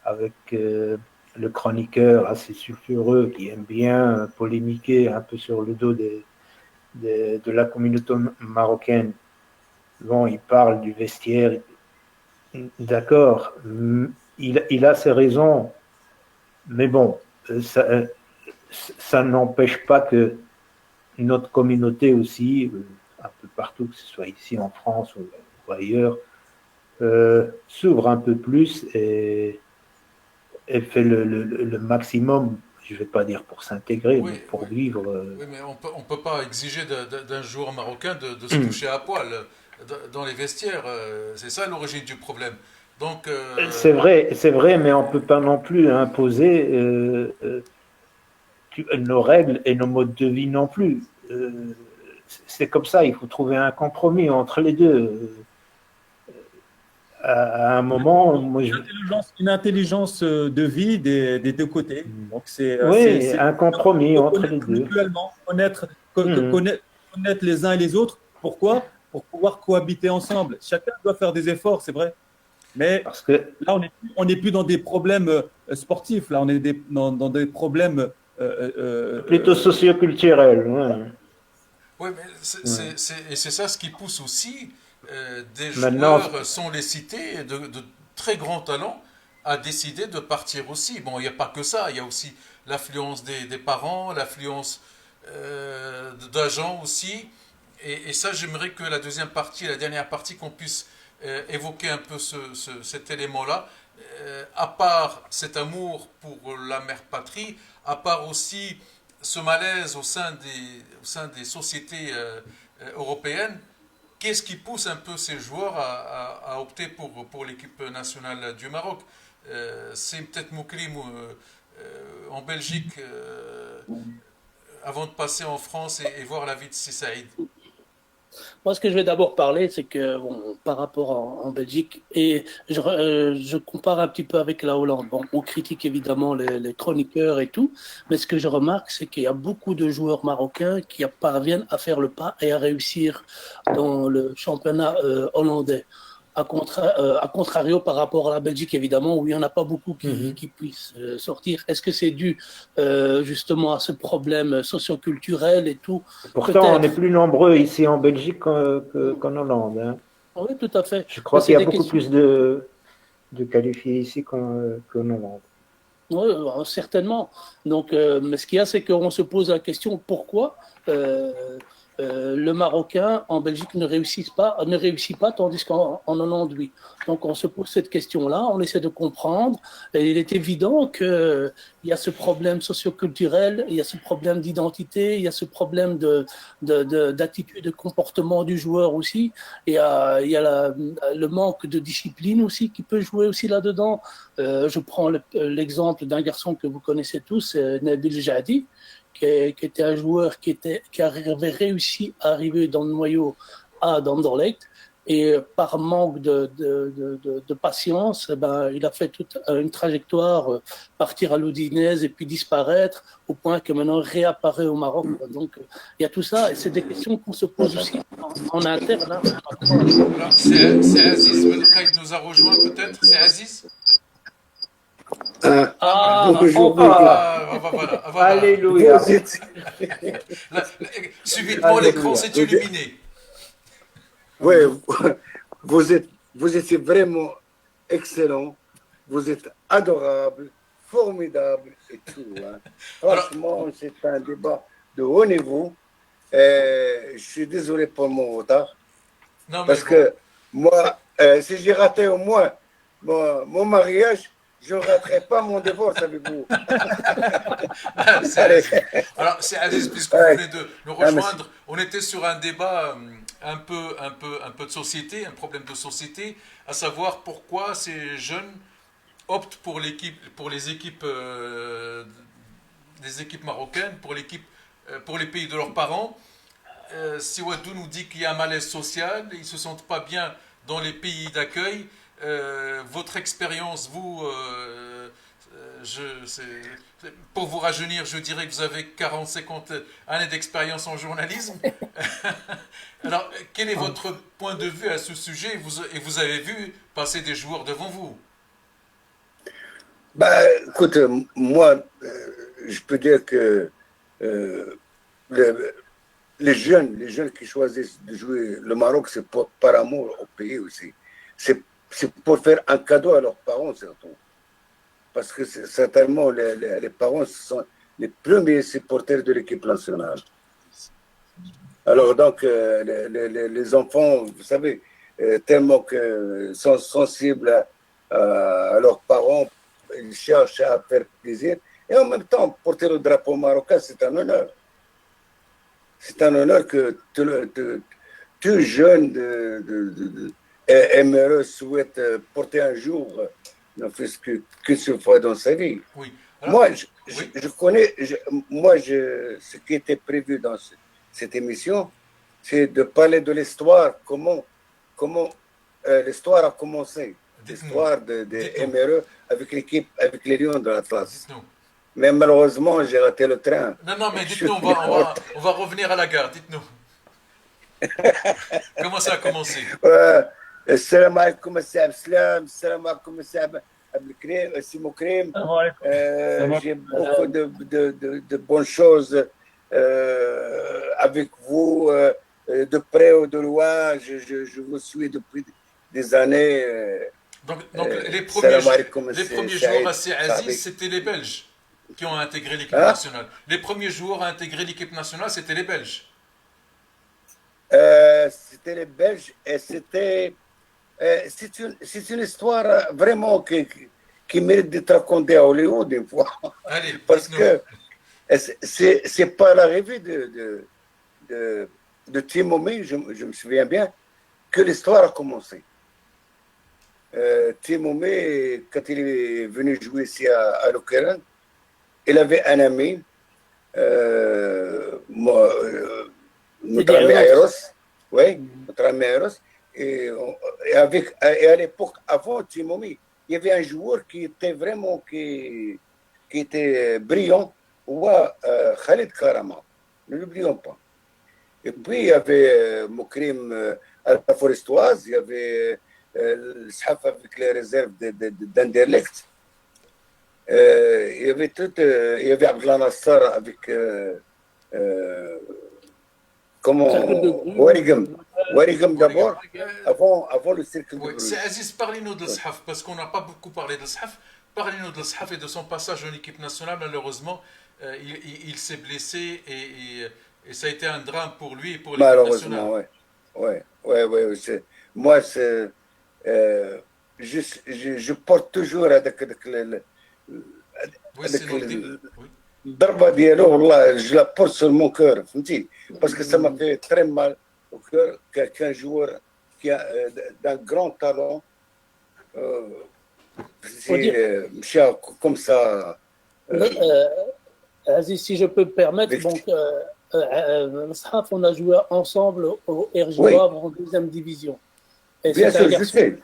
avec le chroniqueur assez sulfureux qui aime bien polémiquer un peu sur le dos de la communauté marocaine. Bon, il parle du vestiaire. D'accord, il a ses raisons, mais bon, ça n'empêche pas que notre communauté aussi, un peu partout, que ce soit ici en France ou ailleurs, s'ouvre un peu plus et fait le maximum, je ne vais pas dire pour s'intégrer, mais pour vivre. Oui, mais on peut pas exiger d'un joueur marocain de se toucher à poil dans les vestiaires. C'est ça l'origine du problème. Donc, c'est vrai, mais on ne peut pas non plus imposer nos règles et nos modes de vie non plus. C'est comme ça, il faut trouver un compromis entre les deux. À un moment, une intelligence de vie des deux côtés. Donc c'est un compromis entre les deux. Mutuellement, connaître les uns et les autres. Pourquoi? Pour pouvoir cohabiter ensemble. Chacun doit faire des efforts, c'est vrai. Mais parce que là, on n'est plus dans des problèmes sportifs. Là, on est dans des problèmes plutôt socioculturels. Ouais. Oui, mais c'est ça ce qui pousse aussi des joueurs, sans les citer, de très grands talents, à décider de partir aussi. Bon, il n'y a pas que ça, il y a aussi l'affluence des parents, l'affluence d'agents aussi. Et ça, j'aimerais que la deuxième partie, la dernière partie, qu'on puisse évoquer un peu cet élément-là. À part cet amour pour la mère patrie, à part aussi ce malaise au sein des sociétés européennes, qu'est-ce qui pousse un peu ces joueurs à opter pour l'équipe nationale du Maroc? C'est peut-être Moukrim en Belgique, avant de passer en France et voir la vie de Saïd. Moi, ce que je vais d'abord parler, c'est que par rapport en Belgique, et je compare un petit peu avec la Hollande. Bon, on critique évidemment les chroniqueurs et tout, mais ce que je remarque, c'est qu'il y a beaucoup de joueurs marocains qui parviennent à faire le pas et à réussir dans le championnat hollandais. À contrario par rapport à la Belgique, évidemment, où il n'y en a pas beaucoup qui puissent sortir. Est-ce que c'est dû justement à ce problème socioculturel et tout? Pourtant, on est plus nombreux ici en Belgique qu'en Hollande. Hein. Oui, tout à fait. Je crois qu'il y a beaucoup plus de qualifiés ici qu'en Hollande. Oui, certainement. Donc, mais ce qu'il y a, c'est qu'on se pose la question pourquoi le Marocain en Belgique ne réussit pas, tandis qu'en Hollande, oui. Donc on se pose cette question-là, on essaie de comprendre, et il est évident qu'il y a ce problème socioculturel, il y a ce problème d'identité, il y a ce problème d'attitude, de comportement du joueur aussi, et il y a le manque de discipline aussi qui peut jouer aussi là-dedans. Je prends l'exemple d'un garçon que vous connaissez tous, Nabil Jadi, qui était un joueur qui avait réussi à arriver dans le noyau A d'Anderlecht, et par manque de patience, il a fait toute une trajectoire, partir à l'Udinese et puis disparaître, au point que maintenant réapparaît au Maroc. Donc il y a tout ça, et c'est des questions qu'on se pose aussi en interne. Hein. C'est Aziz Belkhaïd nous a rejoint peut-être. C'est Aziz. Bonjour. Voilà. Alléluia. Subitement, l'écran s'est illuminé. Oui, vous étiez vraiment excellent. Vous êtes adorable, formidable et tout. Hein. Franchement, c'est un débat de haut niveau. Je suis désolé pour mon retard. Non, mais Parce bon. que moi, si j'ai raté au moins mon mariage, je ne raterai pas mon divorce avec vous. C'est Allez. Aziz. Alors, c'est Aziz, puisque vous Ouais. venez de nous Ah, mais rejoindre, on était sur un débat un peu de société, un problème de société, à savoir pourquoi ces jeunes optent pour les équipes, des équipes marocaines, pour les pays de leurs parents. Siwadou nous dit qu'il y a un malaise social, ils ne se sentent pas bien dans les pays d'accueil. Votre expérience, vous, pour vous rajeunir, je dirais que vous avez 40-50 années d'expérience en journalisme. Alors, quel est votre point de vue à ce sujet? Et vous avez vu passer des joueurs devant vous. Bah, écoute, moi, je peux dire que le- les jeunes qui choisissent de jouer le Maroc, c'est par amour au pays aussi. C'est pour faire un cadeau à leurs parents, surtout. Parce que certainement, les parents sont les premiers supporters de l'équipe nationale. Alors, donc, les enfants, vous savez, tellement que sont sensibles à leurs parents, ils cherchent à faire plaisir. Et en même temps, porter le drapeau marocain, c'est un honneur. C'est un honneur que tout jeune aimerait, souhaite porter un jour, ne fût-ce qu'une seule fois dans sa vie. Oui. Alors, Moi, oui. je connais, ce qui était prévu dans cette émission, c'est de parler de l'histoire, comment l'histoire a commencé. Dites-nous. L'histoire de Dites-nous. MRE avec l'équipe, avec les Lions de l'Atlas. Dites-nous. Mais malheureusement, j'ai raté le train. Non, mais Je dites-nous, suis on va revenir à la gare, dites-nous. Comment ça a commencé? السلام عليكم السي عبد السلام السلام عليكم السي عبد الكريم السي مكرم j'ai beaucoup de bonnes choses avec vous de près ou de loin je vous suis depuis des années Donc les salam premiers alaikum, joueurs assez Saïd. Aziz, c'était les Belges qui ont intégré l'équipe Hein? nationale. Les premiers joueurs à intégrer l'équipe nationale, c'était les Belges. C'était les Belges et c'est une histoire vraiment qui mérite d'être racontée à Hollywood une fois. Allez, Parce dites-nous. que c'est par l'arrivée de Timomé, je me souviens bien, que l'histoire a commencé. Timomé, quand il est venu jouer ici à l'Ukraine, il avait un ami, notre ami Aéros, oui, notre ami Aéros, et à l'époque, avant Timomé, il y avait un joueur qui était vraiment qui était brillant, Khalid Karama, ne l'oublions pas. Et puis il y avait Mokrim à la Forestoise, il y avait le Shaf avec les réserves d'Anderlecht, il y avait Abdullah Nassar avec comment Warigam d'abord, avant le cercle de Oui, Bruges. c'est Aziz, parlez-nous de l'Shaf, parce qu'on n'a pas beaucoup parlé de l'Shaf. Parlez-nous de l'Shaf et de son passage en équipe nationale. Malheureusement, il s'est blessé et ça a été un drame pour lui et pour l'équipe Malheureusement, nationale. ouais. Moi, je porte toujours avec Oui, c'est noté. Oui. الضربة ديالو والله je la porte sur mon cœur فهمتي parce que ça m'a fait très mal au cœur qu'un joueur qui a d'un grand talent مشى comme ça Aziz, si je peux me permettre, donc, on a joué ensemble au RJ Oui. Havre en deuxième division. Et Bien c'est sûr, un je garçon sais.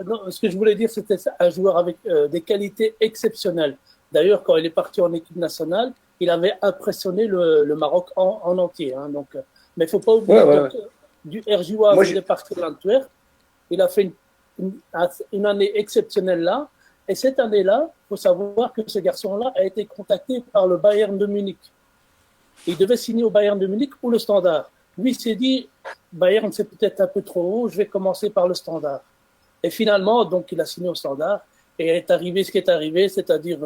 non, ce que je voulais dire, c'était un joueur avec des qualités exceptionnelles. D'ailleurs, quand il est parti en équipe nationale, il avait impressionné le Maroc en entier. Hein, donc, mais il ne faut pas oublier que du RJ Havre, il est parti à l'Antwerp. Il a fait une année exceptionnelle là. Et cette année-là, il faut savoir que ce garçon-là a été contacté par le Bayern de Munich. Il devait signer au Bayern de Munich ou le Standard. lui il s'est dit, Bayern c'est peut-être un peu trop haut, je vais commencer par le Standard. Et finalement, donc il a signé au Standard et est arrivé ce qui est arrivé, c'est-à-dire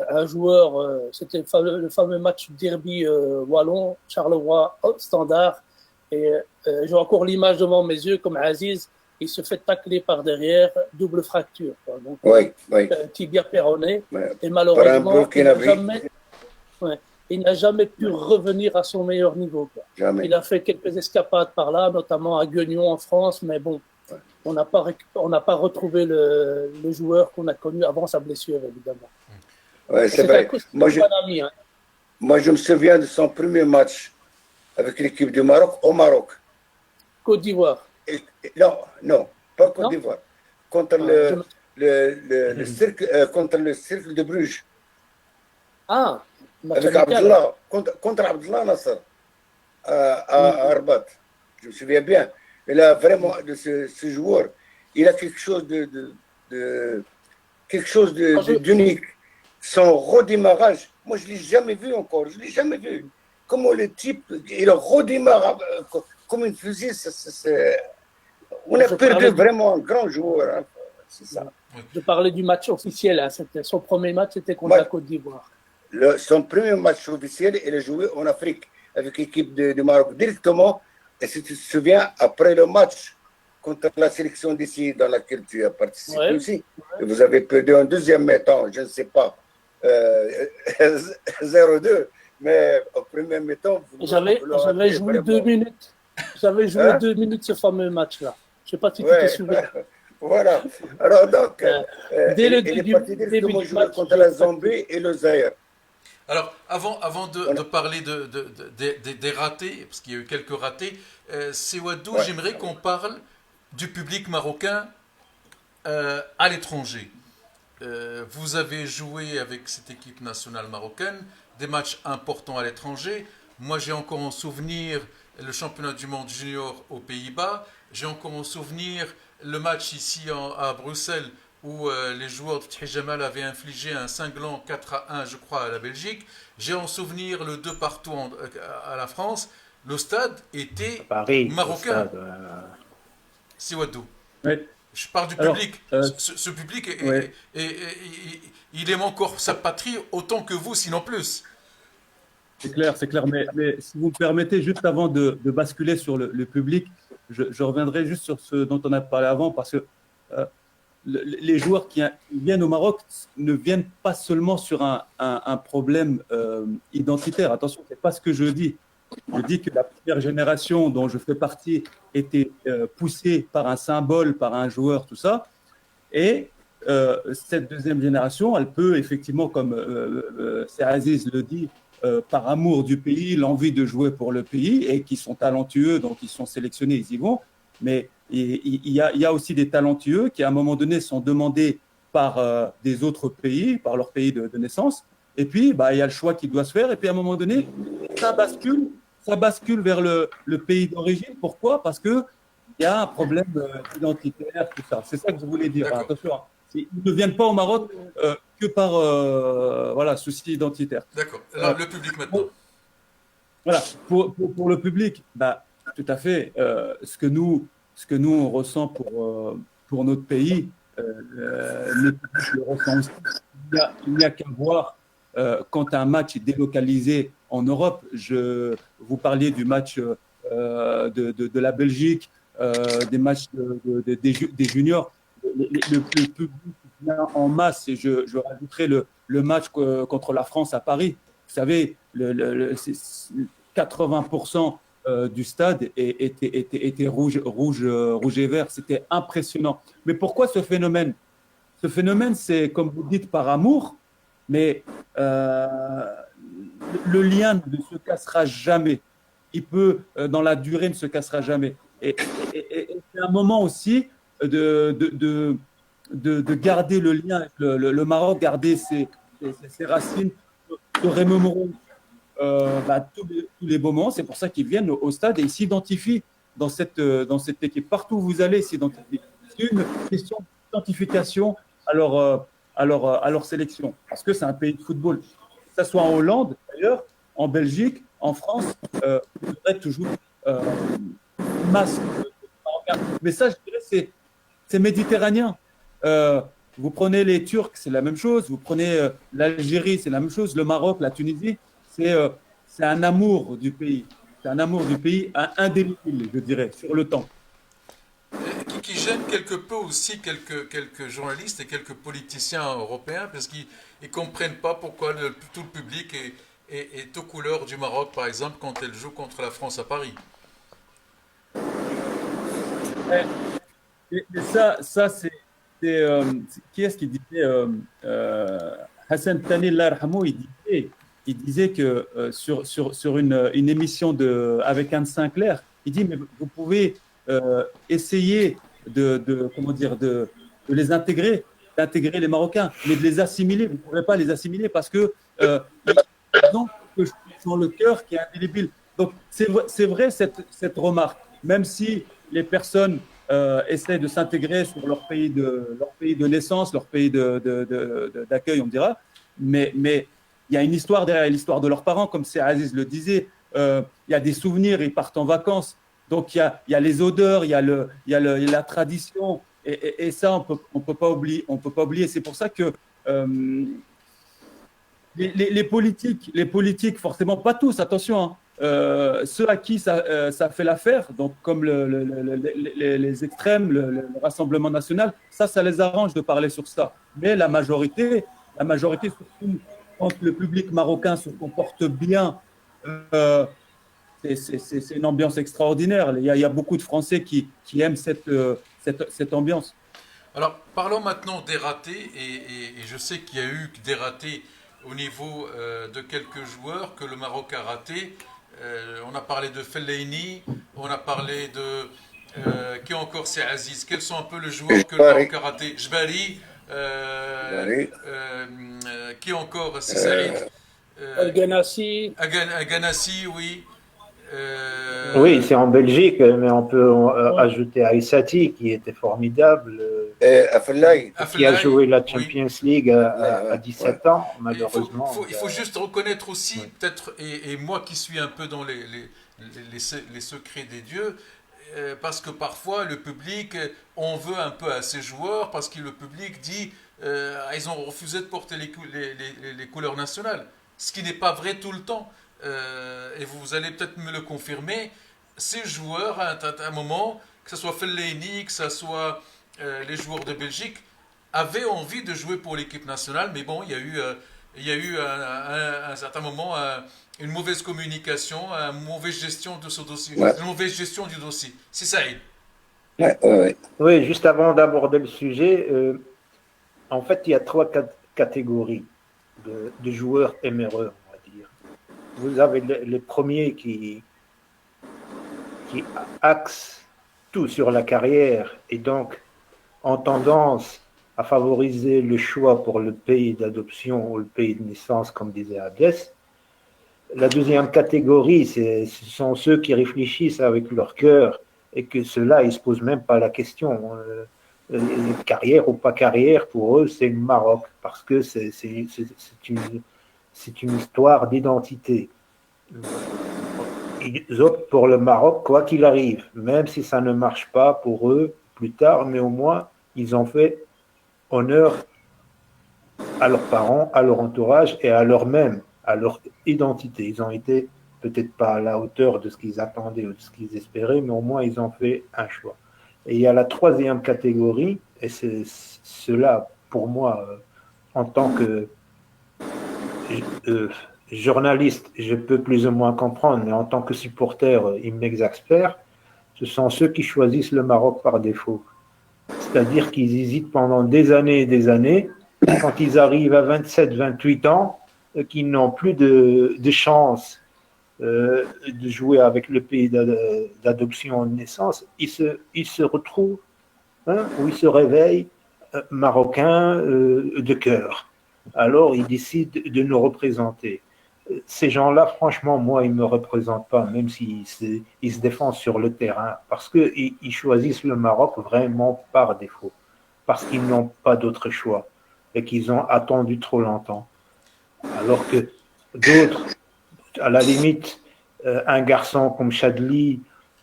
un joueur, c'était le fameux match derby wallon, Charleroi Standard. Et j'ai encore l'image devant mes yeux comme Aziz, il se fait tacler par derrière, double fracture. Quoi. Donc, Oui. tibia péroné. Ouais. Et malheureusement, Ouais. il n'a jamais pu revenir à son meilleur niveau. Quoi. Jamais. Il a fait quelques escapades par là, notamment à Guignon en France, mais bon, on n'a pas retrouvé le joueur qu'on a connu avant sa blessure, évidemment. Ouais, c'est vrai. Moi, je me souviens de son premier match avec l'équipe du Maroc au Maroc. Côte d'Ivoire. Non, pas Côte d'Ivoire. Contre le cercle de Bruges. Ah, avec Abdallah, contre Abdallah Nasser à Arbat. Je me souviens bien. Il a vraiment, de ce joueur, il a quelque chose d'unique. Son redémarrage, moi je ne l'ai jamais vu encore, je ne l'ai jamais vu. Comment le type, il redémarre comme une fusil, on a perdu vraiment un grand joueur. Hein. C'est ça. Je parlais du match officiel, hein. Son premier match c'était contre la Côte d'Ivoire. Son premier match officiel, il a joué en Afrique avec l'équipe du Maroc directement. Et si tu te souviens, après le match contre la sélection d'ici dans laquelle tu as participé aussi, et vous avez perdu en deuxième mi-temps, je ne sais pas, 0-2, mais au premier mi-temps, j'avais joué vraiment... 2 minutes. J'avais joué 2 minutes ce fameux match-là. Je ne sais pas si tu te souviens. Voilà. Alors donc, dès le début du match contre la Zambie et le Zaïre. Alors, avant de parler des ratés, parce qu'il y a eu quelques ratés, Sewadou, j'aimerais qu'on parle du public marocain à l'étranger. Vous avez joué avec cette équipe nationale marocaine, des matchs importants à l'étranger. Moi, j'ai encore en souvenir le championnat du monde junior aux Pays-Bas. J'ai encore en souvenir le match ici à Bruxelles où les joueurs de Fatih Jamal avaient infligé un cinglant 4-1, je crois, à la Belgique. J'ai en souvenir le 2-2 à la France. Le stade était Paris, marocain. Sewadou. Oui. Je parle du public. Ce public, il aime encore sa patrie autant que vous, sinon plus. C'est clair. Mais si vous me permettez, juste avant de basculer sur le public, je reviendrai juste sur ce dont on a parlé avant, parce que les joueurs qui viennent au Maroc ne viennent pas seulement sur un problème identitaire. Attention, ce n'est pas ce que je dis. Je dis que la première génération dont je fais partie était poussée par un symbole, par un joueur, tout ça. Et cette deuxième génération, elle peut effectivement, comme Aziz le dit, par amour du pays, l'envie de jouer pour le pays, et qui sont talentueux, donc ils sont sélectionnés, ils y vont. Mais il y a aussi des talentueux qui, à un moment donné, sont demandés par des autres pays, par leur pays de naissance. Et puis, il y a le choix qui doit se faire. Et puis, à un moment donné, ça bascule vers le pays d'origine. Pourquoi ? Parce qu'il y a un problème identitaire, tout ça. C'est ça que je voulais dire. Hein, attention, ils ne viennent pas au Maroc que par souci identitaire. D'accord. Alors, le public maintenant. Voilà. Pour le public, tout à fait. Ce que nous on ressent pour notre pays, le public le ressent aussi. Il n'y a qu'à voir quand un match est délocalisé en Europe. Vous parliez du match de la Belgique, des matchs des juniors. Le public vient en masse, et je rajouterai le match contre la France à Paris. Vous savez, 80% du stade était rouge et vert. C'était impressionnant. Mais pourquoi ce phénomène ? Ce phénomène, c'est, comme vous dites, par amour, mais le lien ne se cassera jamais. Il peut, dans la durée, ne se cassera jamais. Et c'est un moment aussi de garder le lien avec le Maroc, garder ses racines, se remémorer tous les beaux moments. C'est pour ça qu'ils viennent au stade et ils s'identifient dans cette équipe. Partout où vous allez, ils s'identifient. C'est une question d'identification à leur sélection, parce que c'est un pays de football. Que ce soit en Hollande, d'ailleurs, en Belgique, en France, vous aurez toujours une masse de Marocains. Mais ça, je dirais, c'est méditerranéen. Vous prenez les Turcs, c'est la même chose. Vous prenez l'Algérie, c'est la même chose. Le Maroc, la Tunisie, c'est un amour du pays. C'est un amour du pays indélébile, je dirais, sur le temps. Qui gêne quelque peu aussi quelques journalistes et quelques politiciens européens parce qu'ils ne comprennent pas pourquoi tout le public est aux couleurs du Maroc, par exemple, quand elle joue contre la France à Paris. Et ça qui est-ce qui disait Hassan Tani, Allah yarhamou, il disait que sur une émission avec Anne Sinclair, il dit mais vous pouvez essayer de les intégrer, d'intégrer les Marocains, mais de les assimiler, vous ne pourrez pas les assimiler parce que ils ont quelque chose dans le cœur qui est indélébile. Donc c'est vrai cette remarque, même si les personnes essaient de s'intégrer sur leur pays de naissance, leur pays d'accueil, on dira, mais il y a une histoire derrière l'histoire de leurs parents, comme c'est Aziz le disait. Il y a des souvenirs, ils partent en vacances. Donc, il y a les odeurs, il y a la tradition. Et ça, on peut pas oublier. C'est pour ça que les politiques, forcément, pas tous, attention, hein, ceux à qui ça fait l'affaire, donc comme les extrêmes, le Rassemblement national, ça les arrange de parler sur ça. Mais la majorité, surtout quand le public marocain se comporte bien, c'est une ambiance extraordinaire. Il y a beaucoup de Français qui aiment cette ambiance. Alors, parlons maintenant des ratés, et je sais qu'il y a eu des ratés au niveau de quelques joueurs que le Maroc a ratés. On a parlé de Fellaini, on a parlé de... qui encore c'est Aziz. Quels sont un peu les joueurs que le Maroc a ratés? Jbari, qui encore c'est Saïd, Ganassi, oui. Oui, c'est en Belgique, mais on peut ajouter Aïssati qui était formidable, qui a joué la Champions League à 17 ans, malheureusement. Il faut juste reconnaître aussi, peut-être, et moi qui suis un peu dans les secrets des dieux, parce que parfois le public en veut un peu à ces joueurs, parce que le public dit ils ont refusé de porter les couleurs nationales, ce qui n'est pas vrai tout le temps. Et vous allez peut-être me le confirmer, ces joueurs, à un moment, que ce soit Fellaini, que ce soit les joueurs de Belgique, avaient envie de jouer pour l'équipe nationale, mais bon, il y a eu à un certain moment une mauvaise communication, une mauvaise gestion de ce dossier, une mauvaise gestion du dossier. C'est ça. Oui, juste avant d'aborder le sujet, en fait, il y a 3 catégories de joueurs éméreux. Vous avez les premiers qui axent tout sur la carrière et donc ont tendance à favoriser le choix pour le pays d'adoption ou le pays de naissance, comme disait Abdès. La deuxième catégorie, ce sont ceux qui réfléchissent avec leur cœur et que ceux-là, ils ne se posent même pas la question. Carrière ou pas carrière, pour eux, c'est le Maroc parce que c'est une histoire d'identité. Ils optent pour le Maroc, quoi qu'il arrive, même si ça ne marche pas pour eux plus tard, mais au moins, ils ont fait honneur à leurs parents, à leur entourage et à leur-même, à leur identité. Ils ont été peut-être pas à la hauteur de ce qu'ils attendaient ou de ce qu'ils espéraient, mais au moins, ils ont fait un choix. Et il y a la troisième catégorie, et c'est cela, pour moi, en tant que journaliste, je peux plus ou moins comprendre, mais en tant que supporter, il m'exaspère, ce sont ceux qui choisissent le Maroc par défaut. C'est-à-dire qu'ils hésitent pendant des années et des années, quand ils arrivent à 27, 28 ans, qu'ils n'ont plus de chance de jouer avec le pays d'adoption en naissance, ils se retrouvent, ou ils se réveillent marocains de cœur. Alors, ils décident de nous représenter. Ces gens-là, franchement, moi, ils ne me représentent pas, même s'ils se défendent sur le terrain, parce qu'ils choisissent le Maroc vraiment par défaut, parce qu'ils n'ont pas d'autre choix et qu'ils ont attendu trop longtemps. Alors que d'autres, à la limite, un garçon comme Chadli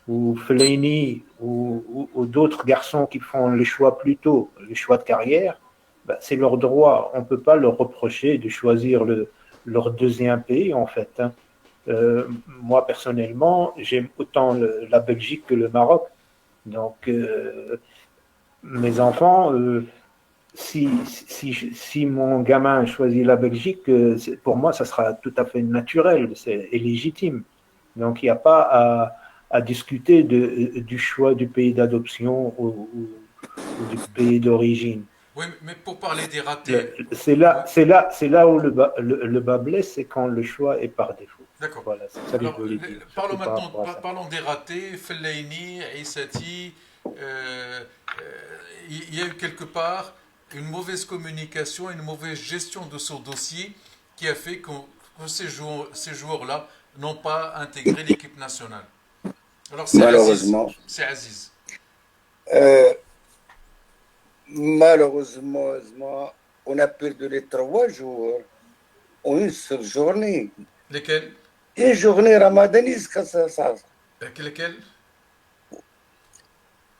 ou Fellaini ou d'autres garçons qui font les choix plus tôt, les choix de carrière, ben, c'est leur droit. On ne peut pas leur reprocher de choisir leur deuxième pays, en fait. Hein. Moi, personnellement, j'aime autant la Belgique que le Maroc. Donc, mes enfants, si mon gamin choisit la Belgique, pour moi, ça sera tout à fait naturel et légitime. Donc, il n'y a pas à discuter du choix du pays d'adoption ou du pays d'origine. Oui, mais pour parler des ratés. C'est là où le bas blesse, c'est quand le choix est par défaut. D'accord. Voilà, c'est ça que je Alors, voulais dire. parlons Surtout par maintenant, rapport à ça. parlons des ratés, Fellaini, Aissati. Il y a eu quelque part une mauvaise communication, une mauvaise gestion de ce dossier qui a fait que ces joueurs-là n'ont pas intégré l'équipe nationale. Alors, c'est Aziz. Malheureusement. C'est Aziz. Malheureusement, on a perdu les 3 joueurs en une seule journée. Lesquels? Une journée ramadaniste, ça. Lesquels?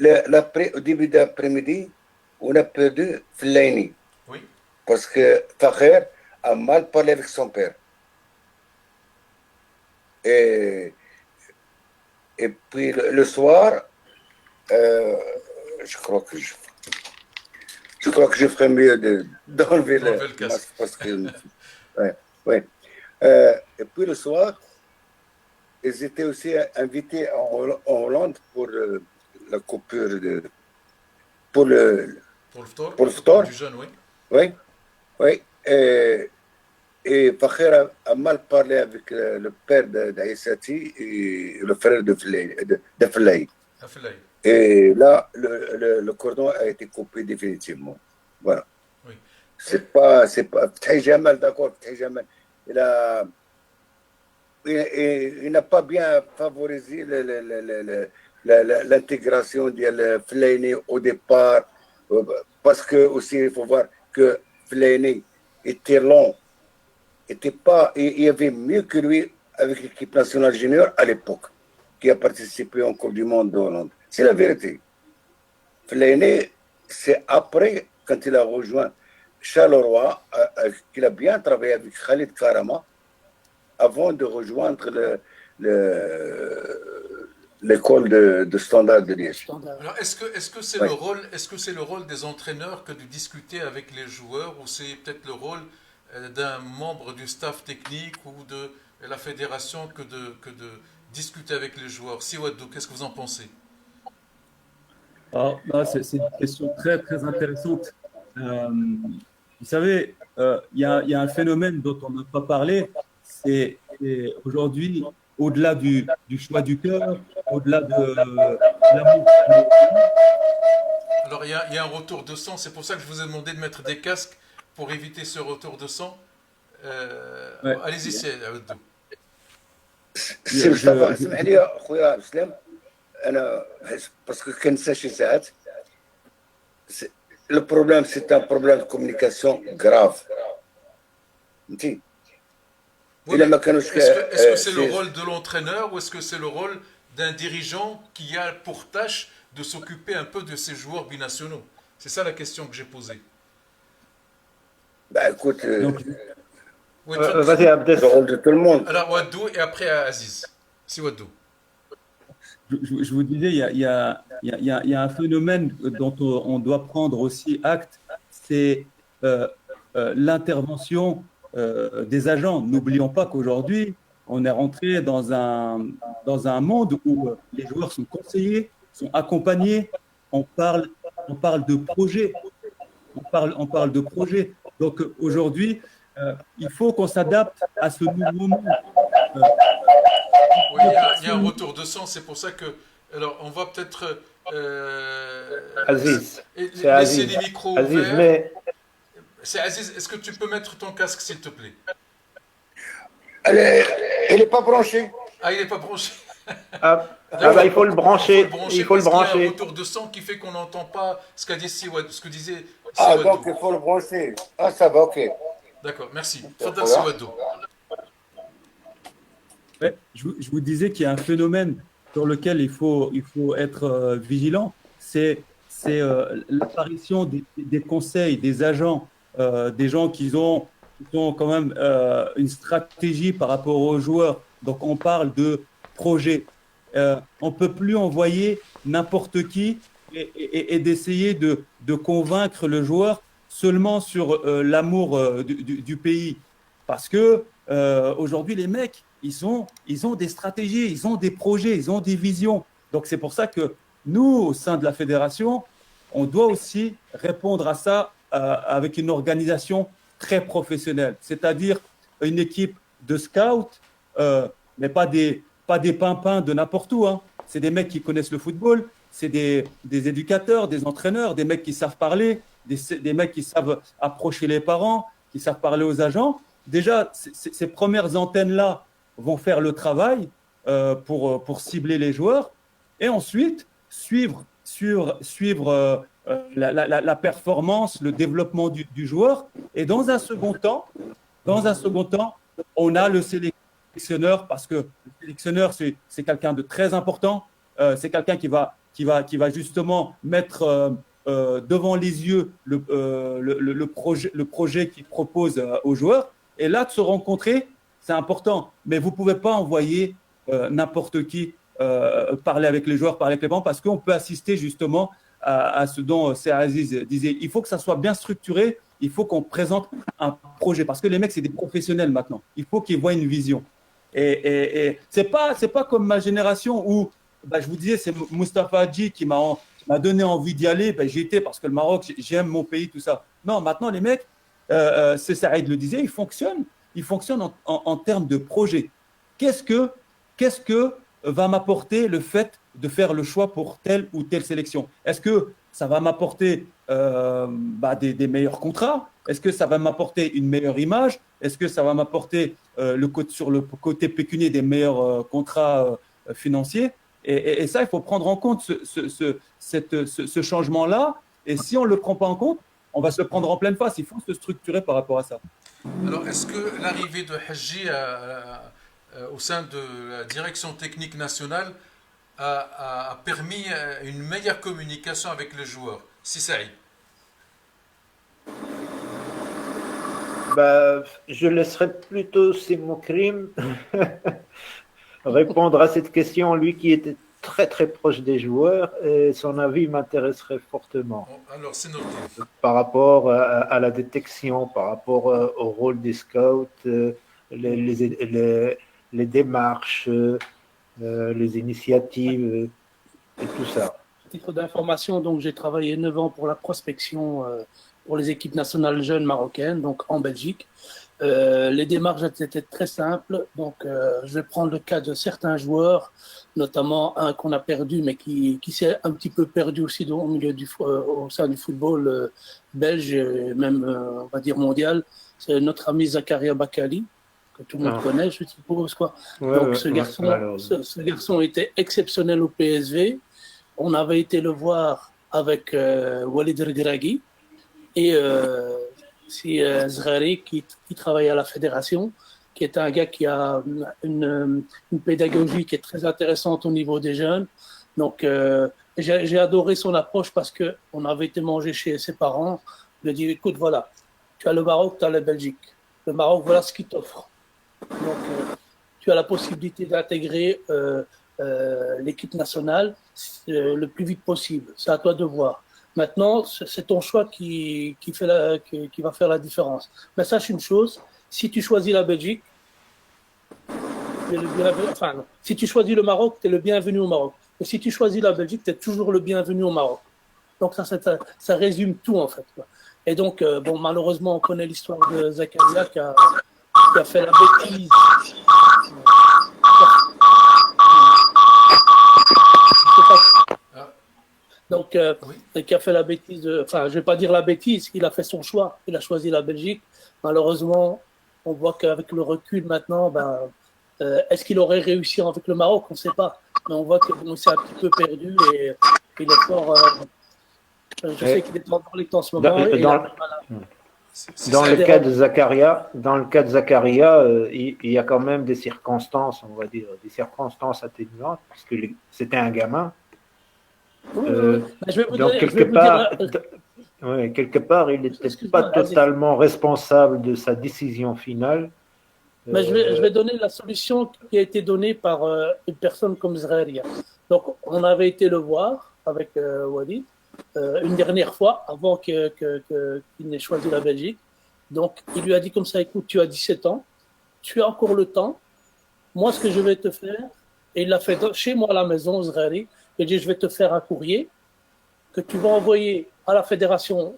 Au début d'après-midi, on a perdu Fellaini. Oui. Parce que Fakher a mal parlé avec son père. Et puis le soir, je crois que je ferais mieux d'enlever le casque. Parce que, ouais. Et puis le soir, ils étaient aussi invités en Hollande pour la coupure pour le phtor. Du jeune, oui. Oui. Et Fakher a mal parlé avec le père d'Aissati et le frère de Fellaini. Et là, le cordon a été coupé définitivement. Voilà. Oui. C'est pas Fatih Jamal, d'accord, Fatih Jamal. Il n'a pas bien favorisé l'intégration de Fellaini au départ, parce que aussi il faut voir que Fellaini était long, il y avait mieux que lui avec l'équipe nationale junior à l'époque, qui a participé en Coupe du Monde de Hollande. C'est la vérité. Fellaini, c'est après, quand il a rejoint Charleroi, qu'il a bien travaillé avec Khalid Karama, avant de rejoindre l'école de Standard de Liège. Alors, est-ce que c'est le rôle des entraîneurs que de discuter avec les joueurs, ou c'est peut-être le rôle d'un membre du staff technique ou de la fédération que de discuter avec les joueurs? Siwadou, qu'est-ce que vous en pensez? C'est une question très, très intéressante. Vous savez, il y a un phénomène dont on n'a pas parlé, c'est aujourd'hui, au-delà du choix du cœur, au-delà de l'amour. Alors, il y a un retour de sang, c'est pour ça que je vous ai demandé de mettre des casques pour éviter ce retour de sang. Ouais. Allez-y, Siwadou. سي مصطفى اسمح لي خويا اسلام انا باسكو كنسى شي ساعات لو بروبليم سي ان بروبليم دو كومونيكاسيون غراف فهمتي الا ما كانوش est-ce que c'est le rôle de l'entraîneur ou est-ce que c'est le rôle d'un dirigeant qui a pour tâche de s'occuper un peu de ces joueurs binationaux? C'est ça la question que j'ai posée. Bah écoute, Oui, vas-y, Abdes. le rôle de tout le monde. Alors, Wadou et après Aziz. Si Wadou. Je vous disais, il y a un phénomène dont on doit prendre aussi acte, c'est l'intervention des agents. N'oublions pas qu'aujourd'hui, on est rentré dans un monde où les joueurs sont conseillés, sont accompagnés. On parle de projet. On parle de projet. Donc aujourd'hui, il faut qu'on s'adapte à ce nouveau monde. Oui, il y a un retour de sang, c'est pour ça que. Alors, on va peut-être. Aziz. Laisser les micros Aziz, ouverts. mais... C'est Aziz, est-ce que tu peux mettre ton casque, s'il te plaît? Elle n'est pas branchée. Ah, il n'est pas branché. il faut le brancher. Il faut le brancher. Il y a un retour de sang qui fait qu'on n'entend pas ce qu'a dit Siwadou, ce que disait Ah, Siwadou. donc il faut le brancher. Ah, ça va, ok. D'accord, merci. Fadal Siwadou. Ouais, je vous disais qu'il y a un phénomène sur lequel il faut être vigilant, c'est l'apparition des conseils, des agents, des gens qui ont quand même une stratégie par rapport aux joueurs. Donc on parle de projet. On ne peut plus envoyer n'importe qui et d'essayer de convaincre le joueur seulement sur l'amour du pays. Parce que aujourd'hui, les mecs, ils ont des stratégies, ils ont des projets, ils ont des visions. Donc c'est pour ça que nous, au sein de la fédération, on doit aussi répondre à ça avec une organisation très professionnelle, c'est-à-dire une équipe de scouts, mais pas des pimpins de n'importe où, hein. C'est des mecs qui connaissent le football, c'est des éducateurs, des entraîneurs, des mecs qui savent parler, des mecs qui savent approcher les parents, qui savent parler aux agents. Déjà, ces premières antennes-là vont faire le travail pour cibler les joueurs et ensuite suivre la performance, le développement du joueur. Et dans un second temps, on a le sélectionneur parce que le sélectionneur, c'est quelqu'un de très important. C'est quelqu'un qui va justement mettre devant les yeux le projet qu'il propose aux joueurs. Et là, de se rencontrer, c'est important. Mais vous ne pouvez pas envoyer n'importe qui parler avec les joueurs, parler avec les parents, parce qu'on peut assister justement à ce dont Aziz disait. Il faut que ça soit bien structuré, il faut qu'on présente un projet, parce que les mecs, c'est des professionnels maintenant. Il faut qu'ils voient une vision. Et c'est pas comme ma génération où, je vous disais, c'est Moustapha Hadji qui m'a donné envie d'y aller. J'y étais parce que le Maroc, j'aime mon pays, tout ça. Non, maintenant, les mecs, c'est Saïd le disait, ils fonctionnent en termes de projet. Qu'est-ce que va m'apporter le fait de faire le choix pour telle ou telle sélection? Est-ce que ça va m'apporter des meilleurs contrats? Est-ce que ça va m'apporter une meilleure image? Est-ce que ça va m'apporter sur le côté pécunier des meilleurs contrats financiers? Et ça, il faut prendre en compte ce changement-là. Et si on ne le prend pas en compte, on va se le prendre en pleine face. Il faut se structurer par rapport à ça. Alors, est-ce que l'arrivée de Hadji au sein de la direction technique nationale a permis une meilleure communication avec les joueurs? Si Saïd. Je laisserai plutôt Moukrim répondre à cette question, lui qui était très très proche des joueurs, et son avis m'intéresserait fortement. Alors, c'est noté. Par rapport à la détection, par rapport au rôle des scouts, les démarches, les initiatives et tout ça. À titre d'information, donc j'ai travaillé 9 ans pour la prospection pour les équipes nationales jeunes marocaines, donc en Belgique. Les démarches étaient très simples. Donc, je vais prendre le cas de certains joueurs, notamment un qu'on a perdu, mais qui s'est un petit peu perdu aussi au sein du football belge, et même, on va dire, mondial. C'est notre ami Zakaria Bakali, que tout le monde connaît, je suppose, quoi. Donc, ce garçon était exceptionnel au PSV. On avait été le voir avec Walid Regragui et Zghari qui travaille à la fédération, qui est un gars qui a une pédagogie qui est très intéressante au niveau des jeunes. Donc, j'ai adoré son approche parce qu'on avait été manger chez ses parents. Il a dit, écoute, voilà, tu as le Maroc, tu as la Belgique. Le Maroc, voilà ce qu'il t'offre. Donc, tu as la possibilité d'intégrer l'équipe nationale le plus vite possible. C'est à toi de voir. Maintenant, c'est ton choix qui va faire la différence. Mais sache une chose, si tu choisis la Belgique, si tu choisis le Maroc, tu es le bienvenu au Maroc. Et si tu choisis la Belgique, tu es toujours le bienvenu au Maroc. Donc ça résume tout en fait. Et donc, malheureusement, on connaît l'histoire de Zakaria qui a fait la bêtise. Donc, qui a fait la bêtise, je ne vais pas dire la bêtise, il a fait son choix, il a choisi la Belgique. Malheureusement, on voit qu'avec le recul maintenant, est-ce qu'il aurait réussi avec le Maroc? On ne sait pas. Mais on voit qu'il s'est un petit peu perdu et il est fort. Je sais qu'il est dans les temps en ce moment. C'est Dans ça. le cas de Zakaria, il y a quand même des circonstances, on va dire, des circonstances atténuantes, parce que c'était un gamin. Oui, oui, Euh, oui. Mais je vais vous donc donner, je vais vous dire, quelque part, il n'était pas excuse-moi, vas-y. totalement responsable de sa décision finale. Mais je Euh, vais donner la solution qui a été donnée par une personne comme Zraria. Donc, on avait été le voir avec Walid une dernière fois avant qu'il n'ait choisi la Belgique. Donc, il lui a dit comme ça, écoute, tu as 17 ans, tu as encore le temps. Moi, ce que je vais te faire, et il l'a fait chez moi à la maison, Zrari, il dit, je vais te faire un courrier que tu vas envoyer à la fédération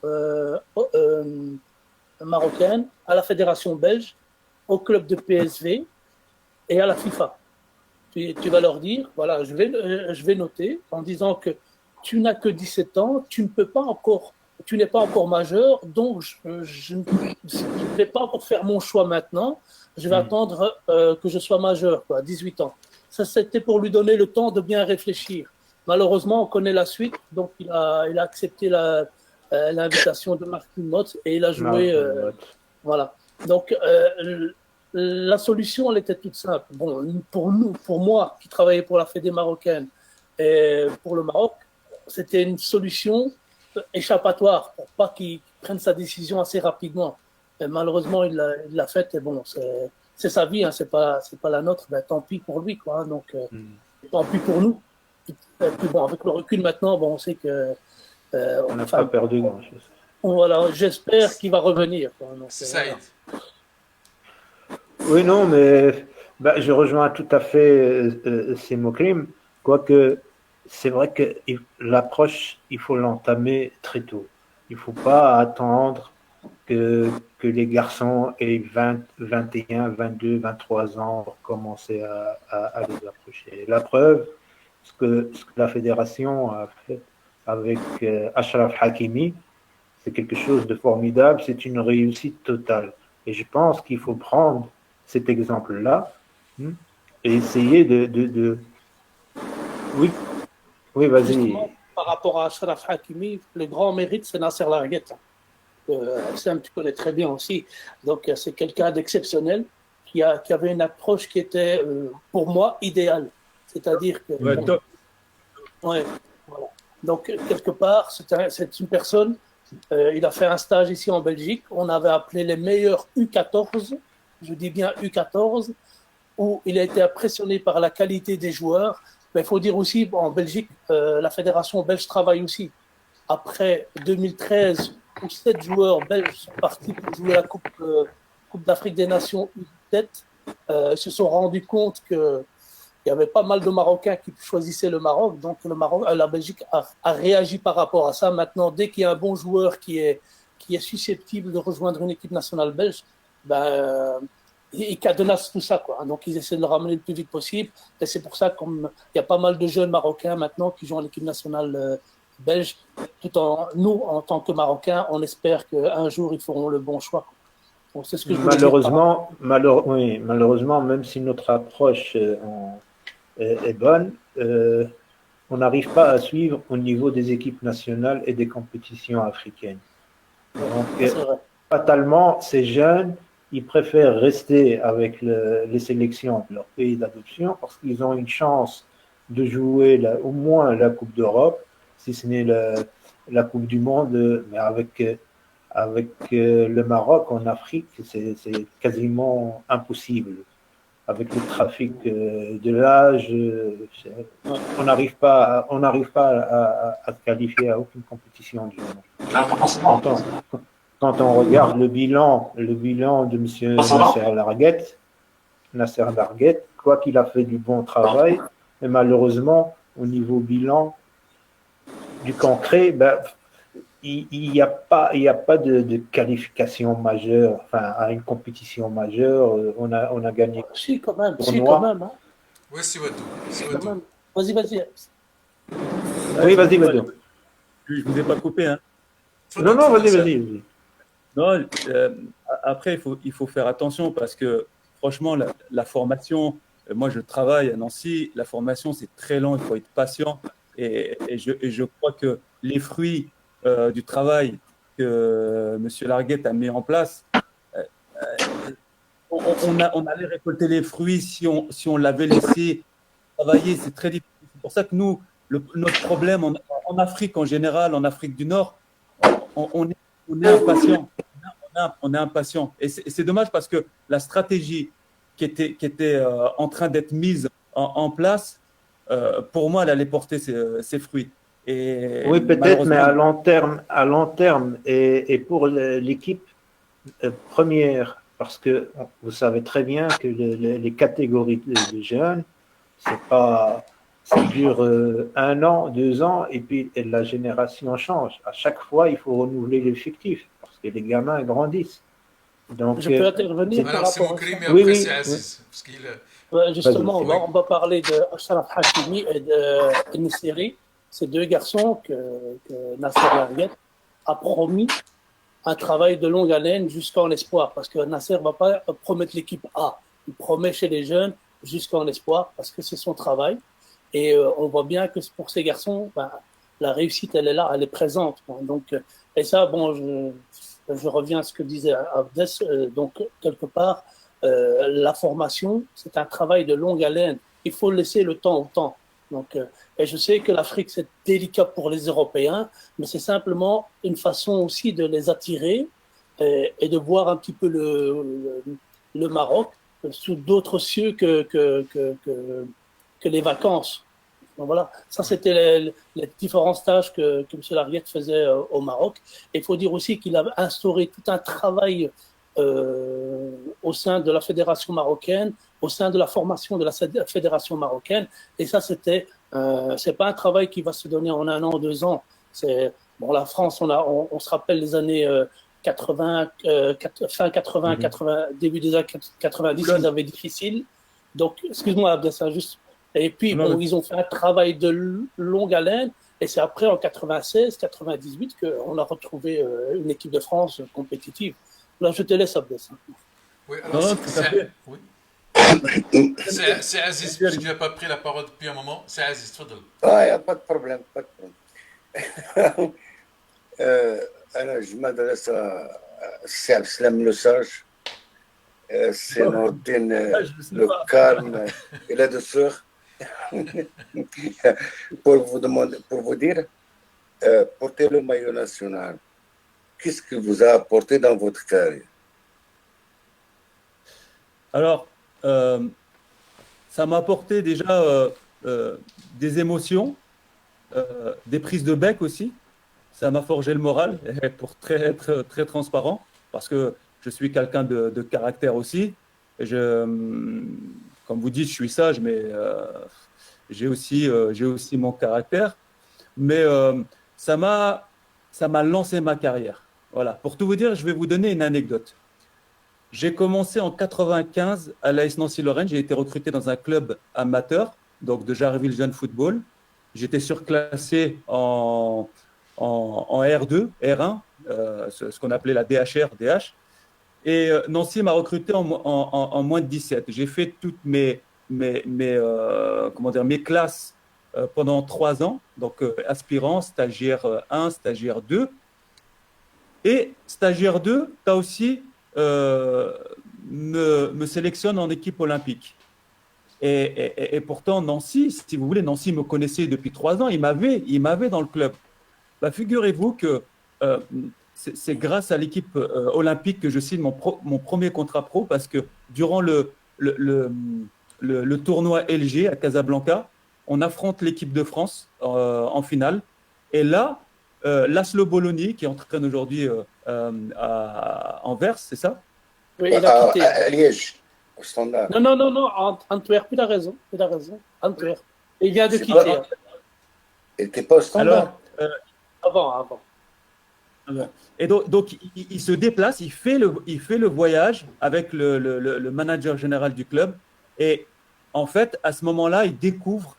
marocaine, à la fédération belge, au club de PSV et à la FIFA. Tu vas leur dire, voilà, je vais noter en disant que tu n'as que 17 ans, tu n'es pas encore majeur, donc je ne vais pas encore faire mon choix maintenant, je vais attendre que je sois majeur, quoi, 18 ans. Ça, c'était pour lui donner le temps de bien réfléchir. Malheureusement, on connaît la suite, donc il a accepté l'invitation de Martin Mott et il a joué. Voilà. Donc, la solution, elle était toute simple. Bon, pour moi, qui travaillais pour la Fédé marocaine et pour le Maroc, c'était une solution échappatoire pour pas qu'il prenne sa décision assez rapidement. Et malheureusement, il l'a faite et bon, c'est sa vie, hein, c'est pas la nôtre. Ben, tant pis pour lui, quoi. Hein, donc, tant pis pour nous. Et puis bon, avec le recul maintenant, bon, on sait que on n'a pas perdu grand-chose. Voilà, j'espère qu'il va revenir. Quoi. Donc, Saïd. Oui, non, mais je rejoins tout à fait ces mots-crimes, quoique c'est vrai que l'approche, il faut l'entamer très tôt. Il ne faut pas attendre que les garçons aient 20, 21, 22, 23 ans pour commencer à les approcher. La preuve, ce que la fédération a fait avec Achraf Hakimi, c'est quelque chose de formidable, c'est une réussite totale. Et je pense qu'il faut prendre cet exemple-là et essayer de... Oui, oui, vas-y. Justement, par rapport à Achraf Hakimi, le grand mérite, c'est Nasser Larguette. Sam, tu connais très bien aussi. Donc, c'est quelqu'un d'exceptionnel qui avait une approche qui était, pour moi, idéale. C'est-à-dire que... Ouais, top. Ouais, voilà. Donc, quelque part, c'est une personne... il a fait un stage ici en Belgique. On avait appelé les meilleurs U14, je dis bien U14, où il a été impressionné par la qualité des joueurs. Mais il faut dire aussi, en Belgique, la fédération belge travaille aussi. Après 2013, où 7 joueurs belges sont partis pour jouer la Coupe d'Afrique des Nations U17, se sont rendus compte qu'il y avait pas mal de Marocains qui choisissaient le Maroc. Donc, la Belgique a réagi par rapport à ça. Maintenant, dès qu'il y a un bon joueur qui est susceptible de rejoindre une équipe nationale belge, ils cadenassent tout ça, quoi. Donc, ils essaient de le ramener le plus vite possible. Et c'est pour ça qu'il y a pas mal de jeunes Marocains maintenant qui jouent en équipe nationale belge. Nous, en tant que Marocains, on espère qu'un jour, ils feront le bon choix. Donc, c'est ce que je malheureusement, même si notre approche est bonne, on n'arrive pas à suivre au niveau des équipes nationales et des compétitions africaines. Donc, fatalement, ces jeunes, ils préfèrent rester avec les sélections de leur pays d'adoption parce qu'ils ont une chance de jouer au moins la Coupe d'Europe, si ce n'est la Coupe du Monde, mais avec le Maroc en Afrique, c'est quasiment impossible. Avec le trafic de l'âge, on n'arrive pas à se qualifier à aucune compétition du monde. Quand on regarde le bilan de M. Nasser Larguette, quoi qu'il a fait du bon travail, mais malheureusement, au niveau bilan du concret, il n'y a pas de qualification majeure, enfin, à une compétition majeure. On a gagné. Si, quand même. Hein. Oui, c'est Wadou. Vas-y. Oui, vas-y. Je ne vous ai pas coupé. Hein. Non, vas-y. Non, après, il faut faire attention parce que, franchement, la formation, moi, je travaille à Nancy, la formation, c'est très lent, il faut être patient. Et je crois que les fruits du travail que M. Larguette a mis en place, on allait récolter les fruits si on l'avait laissé travailler. C'est très difficile. C'est pour ça que nous, notre problème en Afrique en général, en Afrique du Nord, on est impatient. On est impatient. Et c'est dommage parce que la stratégie qui était en train d'être mise en place, pour moi, elle allait porter ses fruits. Et Oui, peut-être, mais à long terme et pour l'équipe première, parce que vous savez très bien que les catégories de jeunes, ça dure 1 an, 2 ans, et puis la génération change. À chaque fois, il faut renouveler l'effectif, parce que les gamins grandissent. Donc, Je peux intervenir par Alors, c'est rapport à Moukri, ça. mais Oui, après, oui, c'est oui. Aziz. Parce qu'il, Justement, Oui. on va parler de Achraf Hakimi et de Nesseri, ces deux garçons que Nasser Larguette a promis un travail de longue haleine jusqu'en espoir, parce que Nasser ne va pas promettre l'équipe A, il promet chez les jeunes jusqu'en espoir, parce que c'est son travail. Et on voit bien que pour ces garçons, la réussite, elle est là, elle est présente. Donc, et ça, bon, je reviens à ce que disait Abdes. Donc, quelque part, la formation, c'est un travail de longue haleine. Il faut laisser le temps au temps. Donc, et je sais que l'Afrique, c'est délicat pour les Européens, mais c'est simplement une façon aussi de les attirer et de voir un petit peu le Maroc sous d'autres cieux que les vacances. Donc voilà, ça c'était les différents stages que M. Larguette faisait au Maroc. Et il faut dire aussi qu'il a instauré tout un travail au sein de la fédération marocaine, au sein de la formation de la fédération marocaine. Et ça, c'est pas un travail qui va se donner en 1 an, 2 ans. Bon, la France, on se rappelle les années 80, fin 80, 80, début des années 90, ils avaient difficile. Donc, excuse-moi, Abdessin, juste. Et puis, bon, ils ont fait un travail de longue haleine. Et c'est après, en 96, 98, qu'on a retrouvé une équipe de France compétitive. Là, je te laisse, Abdessin. Oui, alors, Non, tout à fait. Oui. C'est Aziz, parce qu'il n'a pas pris la parole depuis un moment. C'est Aziz, tfadl. il n'y a pas de problème, pas de problème. Alors, je m'adresse à Serge Slam le Sage, c'est Nordine le calme et la douceur. pour vous dire, porter le maillot national, qu'est-ce qu'il vous a apporté dans votre carrière? Alors, ça m'a apporté déjà des émotions, des prises de bec aussi. Ça m'a forgé le moral, pour être très transparent, parce que je suis quelqu'un de caractère aussi. Et comme vous dites, je suis sage, mais j'ai aussi mon caractère. Mais ça m'a lancé ma carrière. Voilà. Pour tout vous dire, je vais vous donner une anecdote. J'ai commencé en 95 à l'AS Nancy-Lorraine. J'ai été recruté dans un club amateur, donc de Jarreville Jeune Football. J'étais surclassé en R2, R1, ce qu'on appelait la DHR, DH. Et Nancy m'a recruté en moins de 17. J'ai fait toutes mes classes pendant 3 ans, donc aspirant, stagiaire 1, stagiaire 2. Et stagiaire 2, tu as aussi me sélectionne en équipe olympique. Et pourtant, Nancy, si vous voulez, Nancy me connaissait depuis 3 ans, il m'avait dans le club. Figurez-vous que c'est grâce à l'équipe olympique que je signe mon premier contrat pro, parce que durant le tournoi LG à Casablanca, on affronte l'équipe de France en finale. Et là, Laszlo Bologna, qui entraîne aujourd'hui à Anvers, c'est ça? Oui, il a quitté. À Liège, au Standard. Non, Antwerp, il a raison. Antwerp. Il vient de quitter. Il n'était pas au Standard. Alors, avant. Et donc il se déplace, il fait le voyage avec le manager général du club. Et en fait, à ce moment-là, il découvre,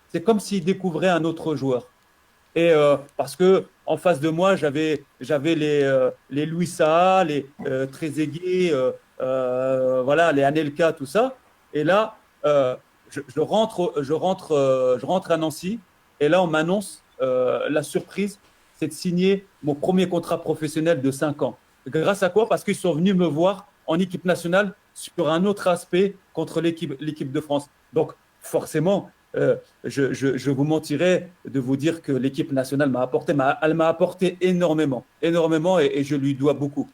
c'est comme s'il découvrait un autre joueur. Et parce que en face de moi, j'avais les Louis Saha, les Trezeguet, voilà, les Anelka, tout ça. Et là, je rentre à Nancy. Et là, on m'annonce la surprise, c'est de signer mon premier contrat professionnel de 5 ans. Grâce à quoi? Parce qu'ils sont venus me voir en équipe nationale sur un autre aspect contre l'équipe de France. Donc, forcément, je vous mentirais de vous dire que l'équipe nationale m'a apporté, elle m'a apporté énormément, énormément et je lui dois beaucoup.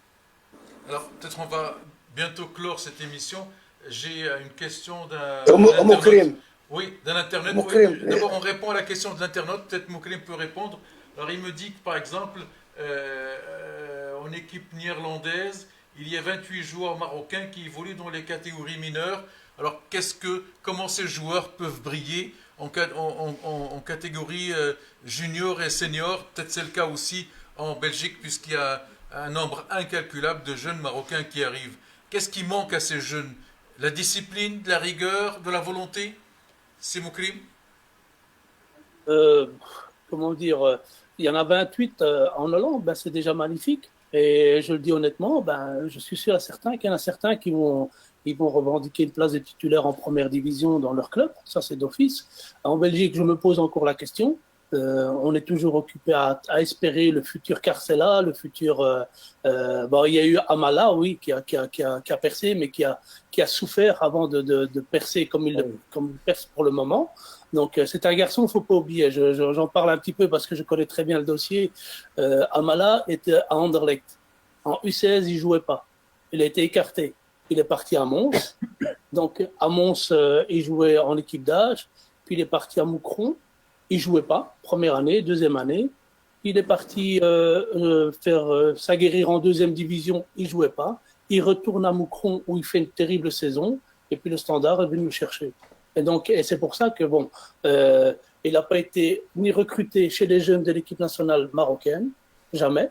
Alors, peut-être on va bientôt clore cette émission. J'ai une question d'un Moukrim, Oui, d'un internaute. Moukrim. Oui. D'abord, on répond à la question de l'internaute. Peut-être Moukrim peut répondre. Alors, il me dit que, par exemple, en équipe néerlandaise, il y a 28 joueurs marocains qui évoluent dans les catégories mineures. Alors, comment ces joueurs peuvent briller en catégorie junior et senior? Peut-être c'est le cas aussi en Belgique, puisqu'il y a un nombre incalculable de jeunes Marocains qui arrivent. Qu'est-ce qui manque à ces jeunes? La discipline, de la rigueur, de la volonté? C'est Moukrim? Comment dire, il y en a 28 en Hollande, ben, c'est déjà magnifique. Et je le dis honnêtement, ben, je suis sûr et certain qu'il y en a certains ils vont revendiquer une place de titulaire en première division dans leur club. Ça, c'est d'office. En Belgique, je me pose encore la question. On est toujours occupé à espérer le futur Carcella, le futur. Bon, il y a eu Amala, oui, qui a percé, mais qui a souffert avant de percer comme il perce pour le moment. Donc, c'est un garçon, il ne faut pas oublier. J'en parle un petit peu parce que je connais très bien le dossier. Amala était à Anderlecht. En U16, il ne jouait pas. Il a été écarté. Il est parti à Mons. Donc, à Mons, il jouait en équipe d'âge. Puis, il est parti à Moucron. Il ne jouait pas. Première année, deuxième année. Il est parti s'aguerrir en deuxième division. Il ne jouait pas. Il retourne à Moucron où il fait une terrible saison. Et puis, le Standard est venu le chercher. Et c'est pour ça que, bon, il n'a pas été ni recruté chez les jeunes de l'équipe nationale marocaine, jamais.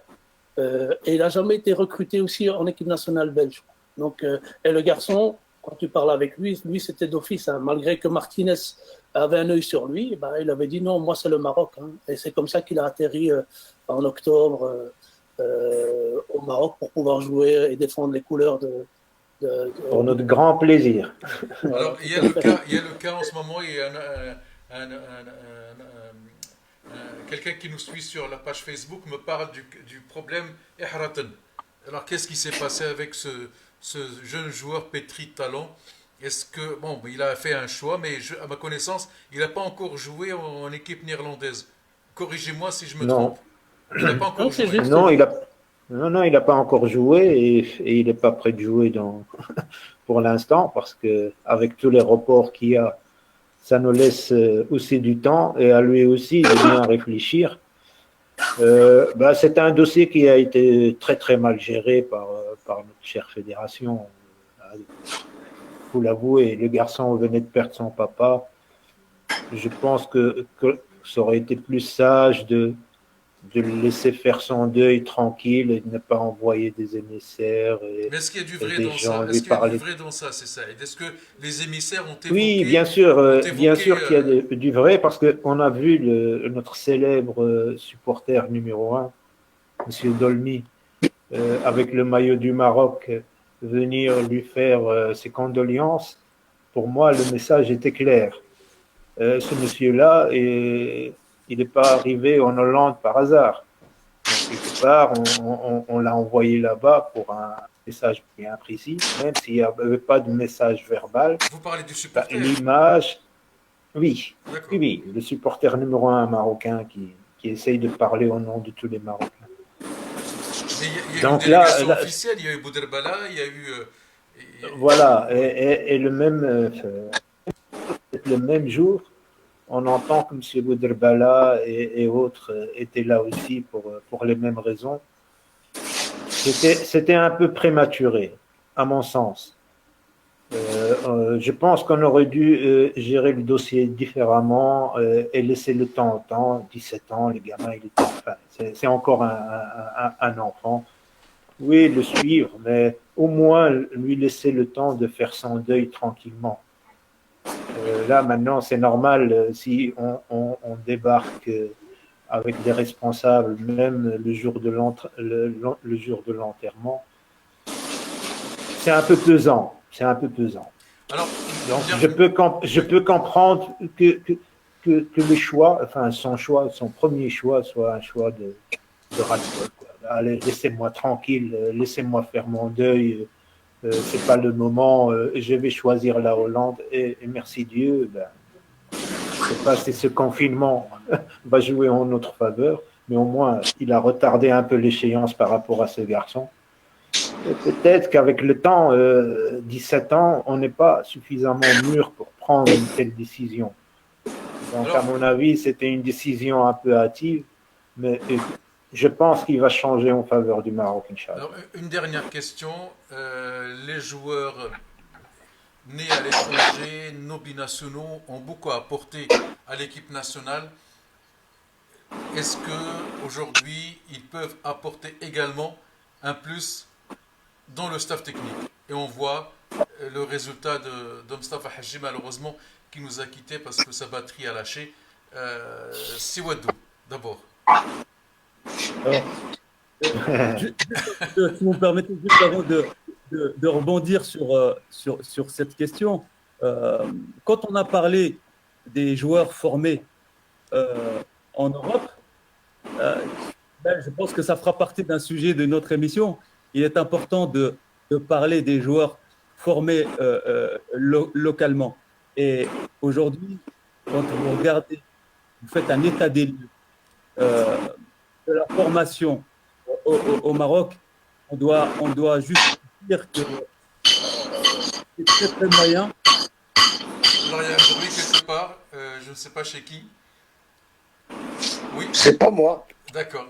Et il n'a jamais été recruté aussi en équipe nationale belge. Donc, et le garçon, quand tu parles avec lui c'était d'office, hein, malgré que Martinez avait un œil sur lui, ben, il avait dit non, moi c'est le Maroc. Hein. Et c'est comme ça qu'il a atterri en octobre au Maroc pour pouvoir jouer et défendre les couleurs pour notre grand plaisir. Alors, il y a le cas en ce moment, il y a quelqu'un qui nous suit sur la page Facebook me parle du problème Ehraten. Alors, qu'est-ce qui s'est passé avec ce jeune joueur pétri de talent? Est-ce que, bon, il a fait un choix, mais à ma connaissance, il n'a pas encore joué en équipe néerlandaise. Corrigez-moi si je me trompe. Il n'a pas encore joué. Non, il n'a pas encore joué et il n'est pas prêt de jouer pour l'instant parce que avec tous les reports qu'il y a, ça nous laisse aussi du temps et à lui aussi de bien réfléchir. C'est un dossier qui a été très très mal géré par notre chère fédération. Il faut l'avouer, le garçon venait de perdre son papa. Je pense que ça aurait été plus sage de le laisser faire son deuil tranquille et de ne pas envoyer des émissaires. Mais est-ce qu'il y a du vrai dans ça? Est-ce qu'il y a du vrai dans ça, c'est ça? Est-ce que les émissaires ont évoqué... Oui, bien sûr qu'il y a du vrai parce qu'on a vu notre célèbre supporter numéro 1, M. Dolny, avec le maillot du Maroc, venir lui faire ses condoléances. Pour moi, le message était clair. Ce monsieur-là il n'est pas arrivé en Hollande par hasard. Donc, quelque part, on l'a envoyé là-bas pour un message bien précis, même s'il n'y avait pas de message verbal. Vous parlez du supporter? L'image, oui, le supporter numéro 1 marocain qui essaye de parler au nom de tous les Marocains. Mais il y a eu une délégation officielle, il y a eu Bouderbala, il y a eu... Voilà, et le même jour, on entend que M. Bouderbala et autres étaient là aussi pour les mêmes raisons. C'était un peu prématuré, à mon sens. Je pense qu'on aurait dû gérer le dossier différemment et laisser le temps au temps. 17 ans, les gamins, c'est encore un enfant. Oui, le suivre, mais au moins lui laisser le temps de faire son deuil tranquillement. Là, maintenant, c'est normal si on débarque avec des responsables, même le jour de l'enterrement. C'est un peu pesant. Alors, donc, je peux comprendre que le choix, enfin son premier choix, soit un choix de ras-le-bol, quoi. Allez, laissez-moi tranquille, laissez-moi faire mon deuil. C'est pas le moment. Je vais choisir la Hollande et merci Dieu. Ben, je sais pas si ce confinement va jouer en notre faveur, mais au moins il a retardé un peu l'échéance par rapport à ce garçon. Et peut-être qu'avec le temps, 17 ans, on n'est pas suffisamment mûr pour prendre une telle décision. Donc, à mon avis, c'était une décision un peu hâtive, mais je pense qu'il va changer en faveur du Maroc, Inch'Allah. Alors, une dernière question. Les joueurs nés à l'étranger, nos binationaux, ont beaucoup apporté à l'équipe nationale. Est-ce qu'aujourd'hui, ils peuvent apporter également un plus dans le staff technique? Et on voit le résultat de Mustafa Hadji, malheureusement, qui nous a quittés parce que sa batterie a lâché. Siwadou, d'abord. Alors, si vous me permettez juste avant de rebondir sur cette question, quand on a parlé des joueurs formés en Europe, je pense que ça fera partie d'un sujet de notre émission. Il est important de parler des joueurs formés localement. Et aujourd'hui, quand vous regardez, vous faites un état des lieux de la formation au Maroc, on doit juste dire que c'est très très moyen. Alors, il y a un bruit quelque part, je ne sais pas chez qui. Oui, C'est pas moi. d'accord.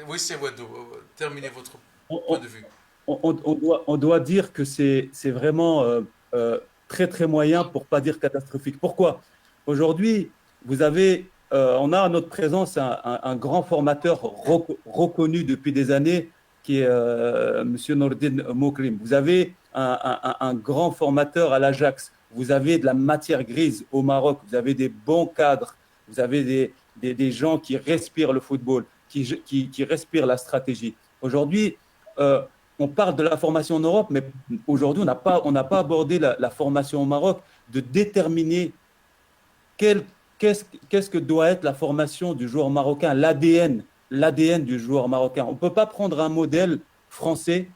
Oui, c'est Wadou. Terminez votre point de vue. On doit dire que c'est vraiment très très moyen, pour pas dire catastrophique. Pourquoi? Aujourd'hui, on a à notre présence un grand formateur reconnu depuis des années, qui est Monsieur Nordin Mokrim. Vous avez un grand formateur à l'Ajax. Vous avez de la matière grise au Maroc. Vous avez des bons cadres. Vous avez des gens qui respirent le football, qui respirent la stratégie. Aujourd'hui, on parle de la formation en Europe, mais aujourd'hui, on n'a pas abordé la formation au Maroc, de déterminer qu'est-ce que doit être la formation du joueur marocain, l'ADN du joueur marocain. On ne peut pas prendre un modèle français,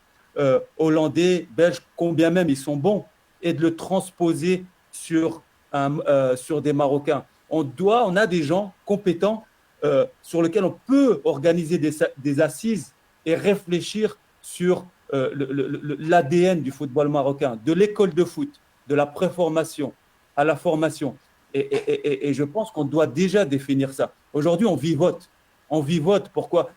hollandais, belge, combien même ils sont bons, et de le transposer sur des Marocains. On a des gens compétents sur lesquels on peut organiser des assises et réfléchir sur l'ADN du football marocain, de l'école de foot, de la préformation à la formation. Et je pense qu'on doit déjà définir ça. Aujourd'hui, on vivote. Pourquoi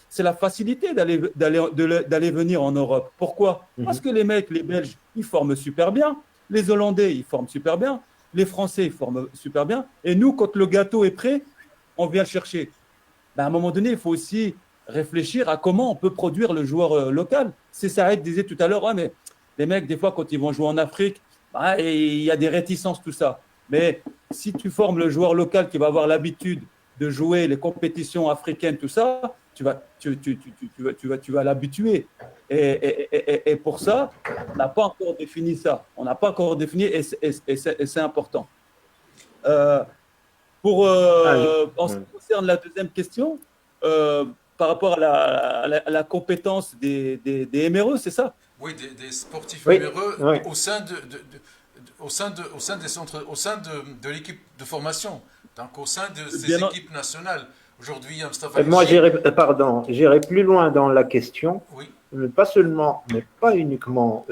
c'est la facilité d'aller venir en Europe. Pourquoi? Parce que les mecs, les Belges, ils forment super bien. Les Hollandais, ils forment super bien. Les Français, ils forment super bien. Et nous, quand le gâteau est prêt, on vient le chercher. Ben, à un moment donné, il faut aussi réfléchir à comment on peut produire le joueur local. C'est Saïd disait tout à l'heure, ouais, mais les mecs, des fois, quand ils vont jouer en Afrique, il y a des réticences, tout ça. Mais si tu formes le joueur local qui va avoir l'habitude de jouer les compétitions africaines, tout ça, tu vas l'habituer. Et pour ça, on n'a pas encore défini ça. On n'a pas encore défini et c'est important. En ce qui concerne la deuxième question, par rapport à la compétence des MRE, c'est ça? Oui, des sportifs Oui, MRE oui. au sein des centres, au sein de l'équipe de formation, donc au sein de ces équipes nationales. Aujourd'hui, il y a Mustafa Moi, Hadji. j'irai plus loin dans la question, Oui, mais pas uniquement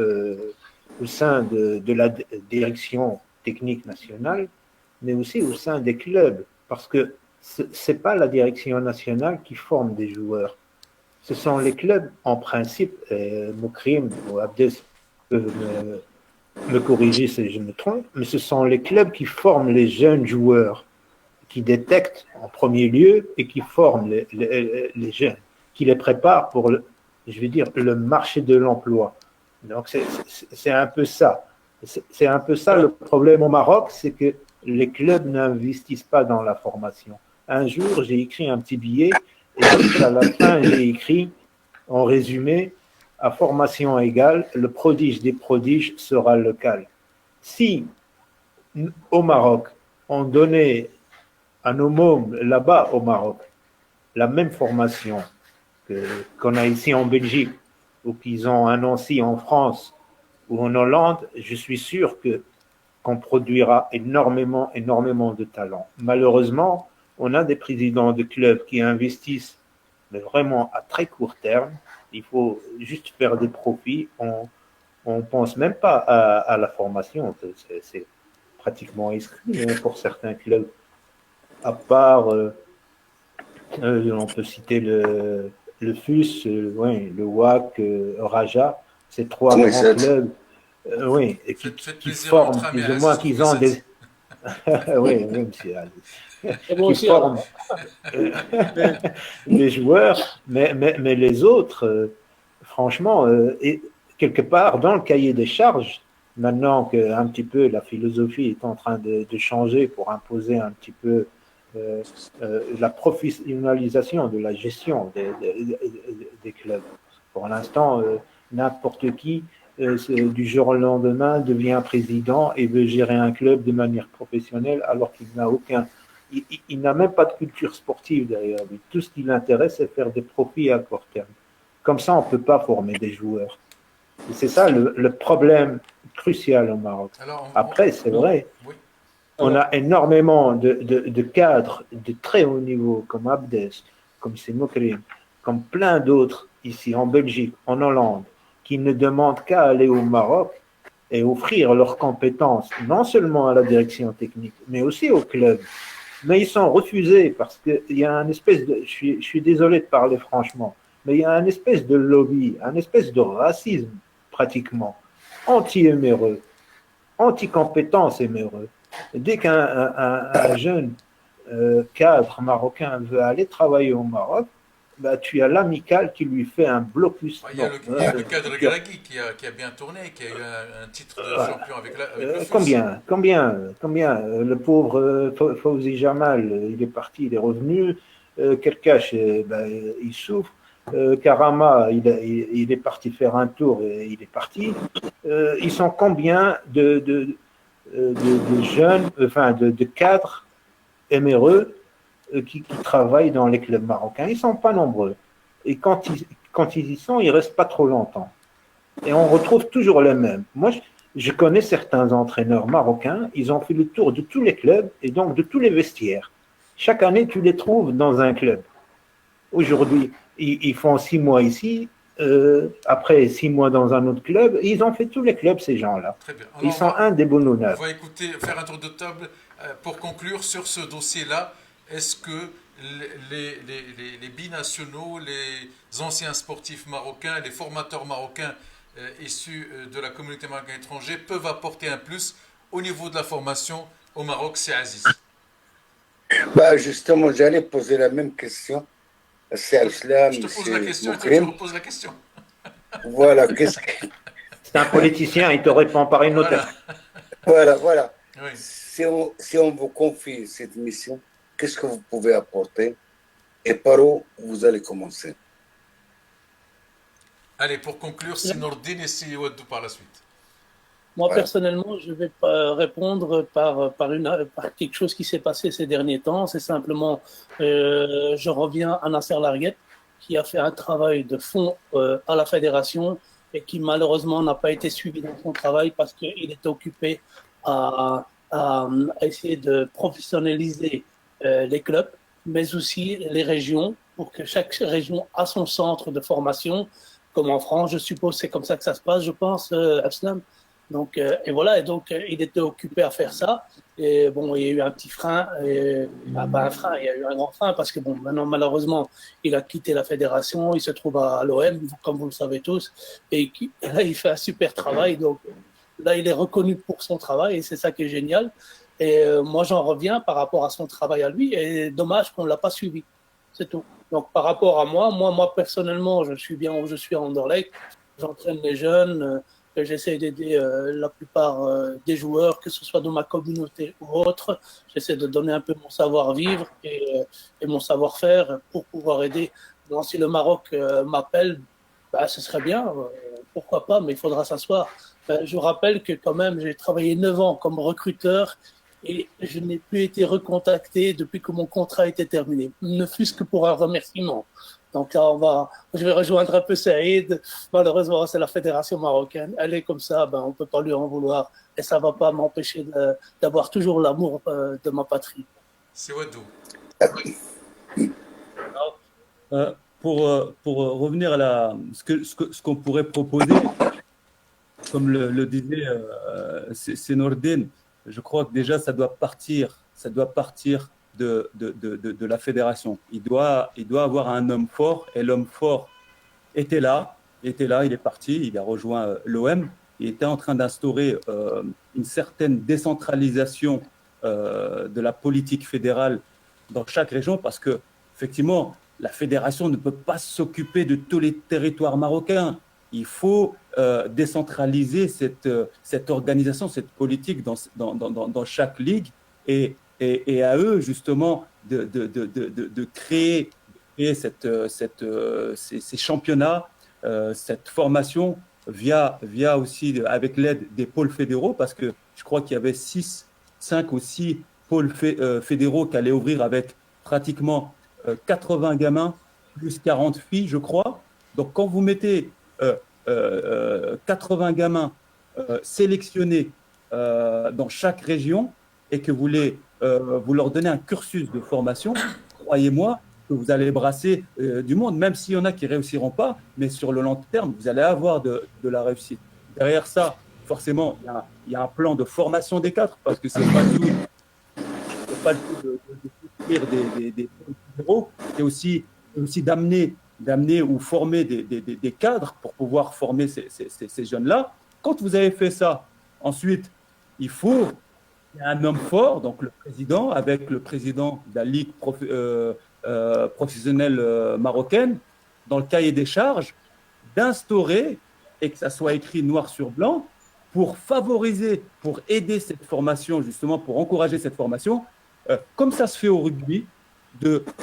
au sein de la direction technique nationale, mais aussi au sein des clubs, parce que c'est pas la direction nationale qui forme des joueurs. Ce sont les clubs, en principe, Mokrim ou Abdes peuvent me corriger si je me trompe, mais ce sont les clubs qui forment les jeunes joueurs, qui détectent en premier lieu et qui forment les jeunes, qui les préparent pour, le marché de l'emploi. Donc, c'est un peu ça. C'est un peu ça le problème au Maroc, c'est que les clubs n'investissent pas dans la formation. Un jour, j'ai écrit un petit billet et à la fin, j'ai écrit en résumé, à formation égale, le prodige des prodiges sera local. Si au Maroc, on donnait à nos mômes là-bas au Maroc la même formation qu'on a ici en Belgique ou qu'ils ont à Nancy en France ou en Hollande, je suis sûr qu'on produira énormément de talents. Malheureusement, on a des présidents de clubs qui investissent mais vraiment à très court terme. Il faut juste faire des profits. On pense même pas à la formation. C'est pratiquement exclu pour certains clubs. À part, on peut citer le FUS, ouais, le WAC, Raja, ces trois Oui, grands clubs, oui, Faites qui plaisir à notre forment ami plus ou Aziz moins, qu'ils ont Boubassati. oui, oui, monsieur Ali, Et moi qui aussi, forment alors. des joueurs, mais les autres, franchement, et quelque part, dans le cahier des charges, maintenant qu'un petit peu la philosophie est en train de changer pour imposer un petit peu la professionnalisation de la gestion des clubs. Pour l'instant, n'importe qui, du jour au lendemain, devient président et veut gérer un club de manière professionnelle alors qu'il n'a aucun. Il n'a même pas de culture sportive derrière lui. Tout ce qui l'intéresse, c'est faire des profits à court terme. Comme ça, on ne peut pas former des joueurs. Et c'est ça le problème crucial au Maroc. Alors, Après, c'est vrai, oui. on a énormément de cadres de très haut niveau, comme Abdes, comme Semokrim, comme plein d'autres ici en Belgique, en Hollande, qui ne demandent qu'à aller au Maroc et offrir leurs compétences, non seulement à la direction technique, mais aussi au club. Mais ils sont refusés parce qu'il y a une espèce de. Je suis désolé de parler franchement, mais il y a une espèce de lobby, une espèce de racisme, pratiquement, anti-éméreux, anti-compétence éméreux. Dès qu'un jeune cadre marocain veut aller travailler au Maroc, bah, tu as l'amical qui lui fait un blocus. Il y a le cadre Gragui qui a bien tourné, qui a eu un titre de champion avec le FUS. Combien le pauvre Fawzi Jamal, il est parti, il est revenu. Kerkash, il souffre. Karama, il est parti faire un tour et il est parti. Ils sont combien de jeunes, enfin de cadres éméreux qui travaillent dans les clubs marocains? Ils ne sont pas nombreux. Et quand ils y sont, ils ne restent pas trop longtemps. Et on retrouve toujours les mêmes. Moi, je connais certains entraîneurs marocains, ils ont fait le tour de tous les clubs et donc de tous les vestiaires. Chaque année, tu les trouves dans un club. Aujourd'hui, ils font 6 mois ici, après 6 mois dans un autre club. Ils ont fait tous les clubs, ces gens-là. Très bien. Ils sont indéboulonnables. On va faire un tour de table pour conclure sur ce dossier-là. Est-ce que les binationaux, les anciens sportifs marocains, les formateurs marocains issus de la communauté marocaine étrangère peuvent apporter un plus au niveau de la formation au Maroc? C'est Aziz. Bah justement, j'allais poser la même question. C'est Islam, Je te pose la question et Moukrim. toi tu reposes la question. Voilà, c'est un politicien, il te répond par une autre. Voilà. Oui. Si on vous confie cette mission, qu'est-ce que vous pouvez apporter et par où vous allez commencer? Allez, pour conclure, c'est Nordine et c'est Wadou par la suite. Moi, personnellement, je vais pas répondre par quelque chose qui s'est passé ces derniers temps. C'est simplement, je reviens à Nasser Larguet, qui a fait un travail de fond à la fédération et qui malheureusement n'a pas été suivi dans son travail parce qu'il était occupé à essayer de professionnaliser les clubs, mais aussi les régions, pour que chaque région a son centre de formation, comme en France, je suppose, c'est comme ça que ça se passe, je pense, Abslam. Donc, et voilà, et donc il était occupé à faire ça. Et bon, il y a eu un petit frein, pas un frein, il y a eu un grand frein parce que bon, maintenant malheureusement, il a quitté la fédération, il se trouve à l'OM, comme vous le savez tous, et là il fait un super travail. Donc là, il est reconnu pour son travail et c'est ça qui est génial. Et moi, j'en reviens par rapport à son travail à lui. Et dommage qu'on ne l'a pas suivi, c'est tout. Donc par rapport à moi personnellement, je suis bien où je suis à Anderlecht. J'entraîne les jeunes. J'essaie d'aider la plupart des joueurs, que ce soit dans ma communauté ou autre. J'essaie de donner un peu mon savoir-vivre et mon savoir-faire pour pouvoir aider. Donc, si le Maroc m'appelle, ce serait bien, pourquoi pas, mais il faudra s'asseoir. Je rappelle que quand même, j'ai travaillé 9 ans comme recruteur et je n'ai plus été recontacté depuis que mon contrat était terminé, ne fût-ce que pour un remerciement. Donc là, je vais rejoindre un peu Saïd. Malheureusement, c'est la fédération marocaine. Elle est comme ça, on ne peut pas lui en vouloir. Et ça ne va pas m'empêcher d'avoir toujours l'amour de ma patrie. C'est Wadou. Pour revenir à ce qu'on pourrait proposer, comme le disait Nourdine, je crois que déjà ça doit partir de la fédération. Il doit avoir un homme fort, et l'homme fort était là, il est parti, il a rejoint l'OM, il était en train d'instaurer une certaine décentralisation de la politique fédérale dans chaque région, parce que effectivement, la fédération ne peut pas s'occuper de tous les territoires marocains. Il faut décentraliser cette organisation, cette politique dans chaque ligue, et à eux justement de créer ces championnats, cette formation via aussi avec l'aide des pôles fédéraux, parce que je crois qu'il y avait 5 ou 6 pôles fédéraux qui allaient ouvrir avec pratiquement 80 gamins plus 40 filles, je crois. Donc quand vous mettez 80 gamins sélectionnés dans chaque région et que vous leur donnez un cursus de formation, croyez-moi que vous allez brasser du monde, même s'il y en a qui ne réussiront pas, mais sur le long terme, vous allez avoir de la réussite. Derrière ça, forcément, il y a un plan de formation des cadres, parce que ce n'est pas le tout de soutenir des héros, c'est aussi d'amener ou former des cadres pour pouvoir former ces jeunes-là. Quand vous avez fait ça, ensuite, il y a un homme fort, donc le président, avec le président de la Ligue professionnelle marocaine, dans le cahier des charges, d'instaurer, et que ça soit écrit noir sur blanc, pour favoriser, pour aider cette formation, justement, pour encourager cette formation, comme ça se fait au rugby,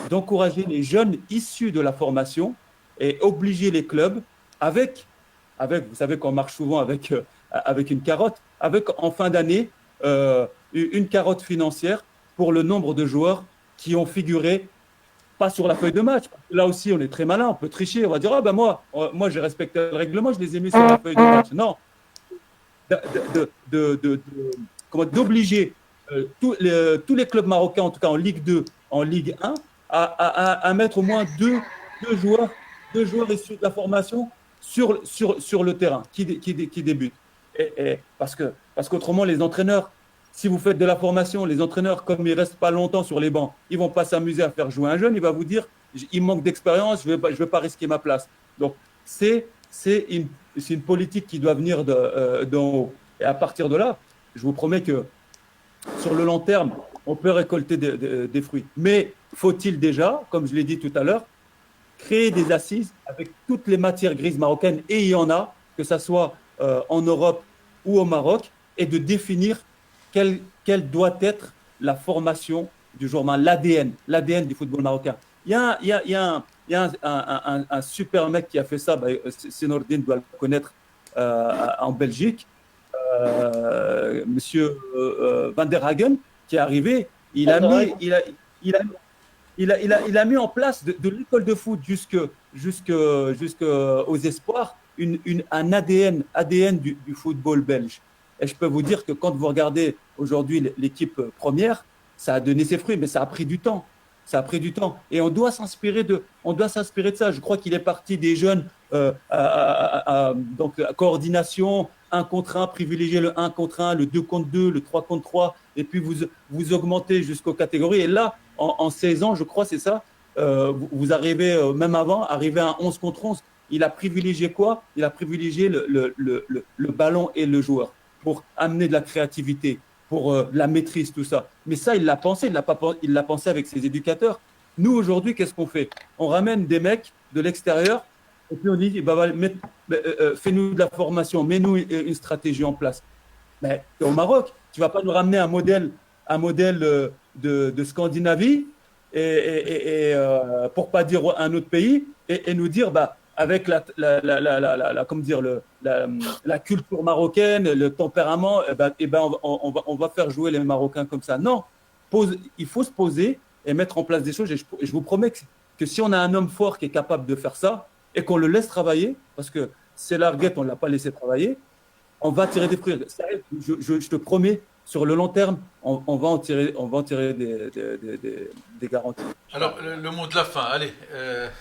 d'encourager les jeunes issus de la formation et obliger les clubs avec vous savez qu'on marche souvent avec une carotte, avec en fin d'année une carotte financière pour le nombre de joueurs qui ont figuré pas sur la feuille de match. Là aussi, on est très malin, on peut tricher, on va dire moi j'ai respecté le règlement, je les ai mis sur la feuille de match. Non, d'obliger tous les clubs marocains, en tout cas en Ligue 2, en Ligue 1, à mettre au moins deux joueurs issus de la formation sur le terrain qui débutent. Parce qu'autrement, les entraîneurs, si vous faites de la formation, les entraîneurs, comme ils ne restent pas longtemps sur les bancs, ils ne vont pas s'amuser à faire jouer un jeune, il va vous dire il manque d'expérience, je ne vais pas risquer ma place. Donc, c'est une politique qui doit venir d'en haut. Et à partir de là, je vous promets que sur le long terme, on peut récolter des fruits. Mais faut-il déjà, comme je l'ai dit tout à l'heure, créer des assises avec toutes les matières grises marocaines, et il y en a, que ce soit en Europe ou au Maroc, et de définir quelle doit être la formation du joueur, l'ADN du football marocain. Il y a un super mec qui a fait ça, Nourdine doit le connaître, en Belgique, Monsieur Van der Hagen, qui est arrivé, il a mis en place de l'école de foot jusqu'aux espoirs un ADN du football belge. Et je peux vous dire que quand vous regardez aujourd'hui l'équipe première, ça a donné ses fruits, mais ça a pris du temps. Et on doit s'inspirer de ça. Je crois qu'il est parti des jeunes, donc coordination, 1 contre 1, privilégier le 1 contre 1, le 2 contre 2, le 3 contre 3, et puis vous augmentez jusqu'aux catégories. Et là, en 16 ans, je crois, c'est ça, vous arrivez, même avant, arriver à 11 contre 11. Il a privilégié quoi? Il a privilégié le ballon et le joueur pour amener de la créativité, pour la maîtrise, tout ça. Mais ça, il l'a pensé, il l'a pensé avec ses éducateurs. Nous, aujourd'hui, qu'est-ce qu'on fait? On ramène des mecs de l'extérieur, et puis on dit, fais-nous de la formation, mets-nous une stratégie en place. Mais au Maroc, tu ne vas pas nous ramener un modèle de Scandinavie, et pour ne pas dire un autre pays, et nous dire, avec comment dire, la culture marocaine, le tempérament, on va faire jouer les Marocains comme ça. Non, il faut se poser et mettre en place des choses. Et je vous promets que si on a un homme fort qui est capable de faire ça et qu'on le laisse travailler, parce que c'est Larguette, on ne l'a pas laissé travailler, on va tirer des fruits. Je te promets, sur le long terme, on va en tirer des garanties. Alors, le mot de la fin, allez,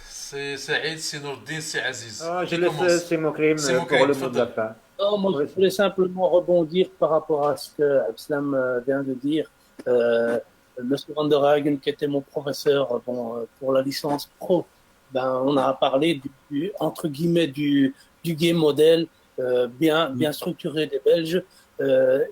c'est Saïd, c'est Nourdine, c'est Aziz. Je Qui commence? laisse Mokrim C'est pour Mokrim, le mot de la tfadal. fin. Non, moi, je voulais simplement rebondir par rapport à ce que Abslam vient de dire. Monsieur Van der Hagen, qui était mon professeur pour la licence pro, on a parlé entre guillemets du game model bien structuré des Belges.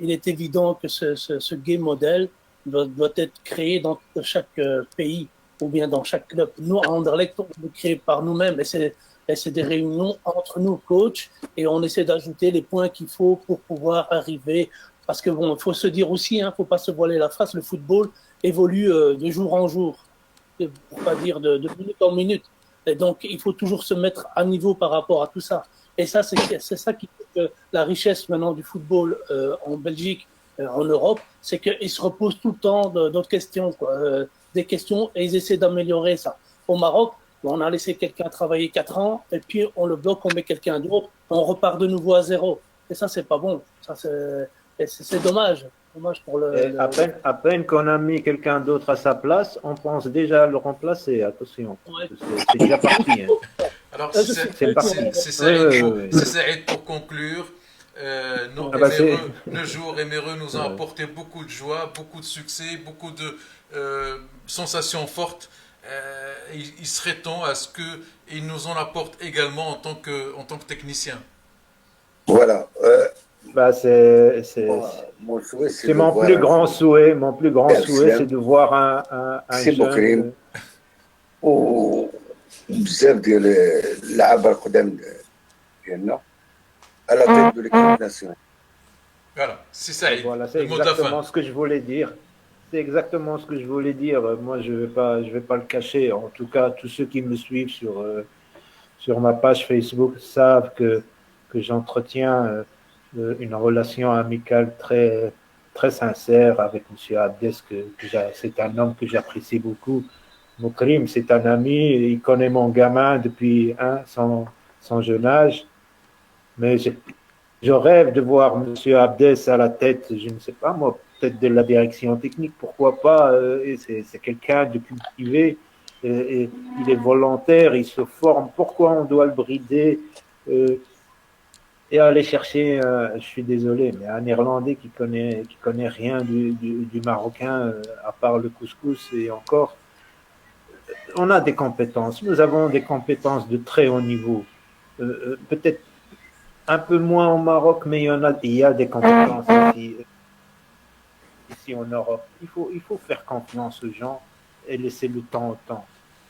Il est évident que ce game model doit être créé dans chaque pays ou bien dans chaque club. Nous, à Anderlecht, on le crée par nous-mêmes et c'est des réunions entre nous, coachs, et on essaie d'ajouter les points qu'il faut pour pouvoir arriver. Parce que il faut se dire aussi, faut pas se voiler la face, le football évolue de jour en jour, pour pas dire de minute en minute. Et donc, il faut toujours se mettre à niveau par rapport à tout ça. Et ça, c'est ça qui fait que la richesse maintenant du football en Belgique, en Europe, c'est qu'ils se reposent tout le temps d'autres questions, des questions, et ils essaient d'améliorer ça. Au Maroc, on a laissé quelqu'un travailler 4 ans, et puis on le bloque, on met quelqu'un d'autre, on repart de nouveau à zéro. Et ça, c'est pas bon. Ça, c'est dommage. Dommage pour À peine qu'on a mis quelqu'un d'autre à sa place, on pense déjà à le remplacer. Attention, Ouais. c'est déjà parti. Alors, C'est parti. c'est Saïd, Oui. c'est Saïd pour conclure. Nos le jour éméreux nous a apporté beaucoup de joie, beaucoup de succès, beaucoup de sensations fortes. Il serait temps à ce qu'il nous en apporte également en tant que technicien. Voilà. Mon souhait, C'est mon plus grand souhait. Mon plus grand souhait, c'est de voir un jeune. وبزاف ديال اللعابه القدام ديالنا على tête de l'équipe nationale. Voilà, c'est Saïd. Voilà, c'est exactement ce que je voulais dire. C'est exactement ce que je voulais dire. Moi, je vais pas le cacher. En tout cas, tous ceux qui me suivent sur ma page Facebook savent que j'entretiens une relation amicale très très sincère avec M. Abdes. C'est un homme que j'apprécie beaucoup. Mokrim, c'est un ami, il connaît mon gamin depuis son jeune âge. Mais je rêve de voir M. Abdes à la tête, je ne sais pas moi, peut-être de la direction technique, pourquoi pas. C'est quelqu'un de cultivé, et il est volontaire, il se forme. Pourquoi on doit le brider et aller chercher, je suis désolé, mais un Néerlandais qui connaît rien du Marocain, à part le couscous et encore. On a des compétences, nous avons des compétences de très haut niveau. Peut-être un peu moins au Maroc, mais il y a des compétences ici en Europe. Il faut faire confiance aux gens et laisser le temps au temps.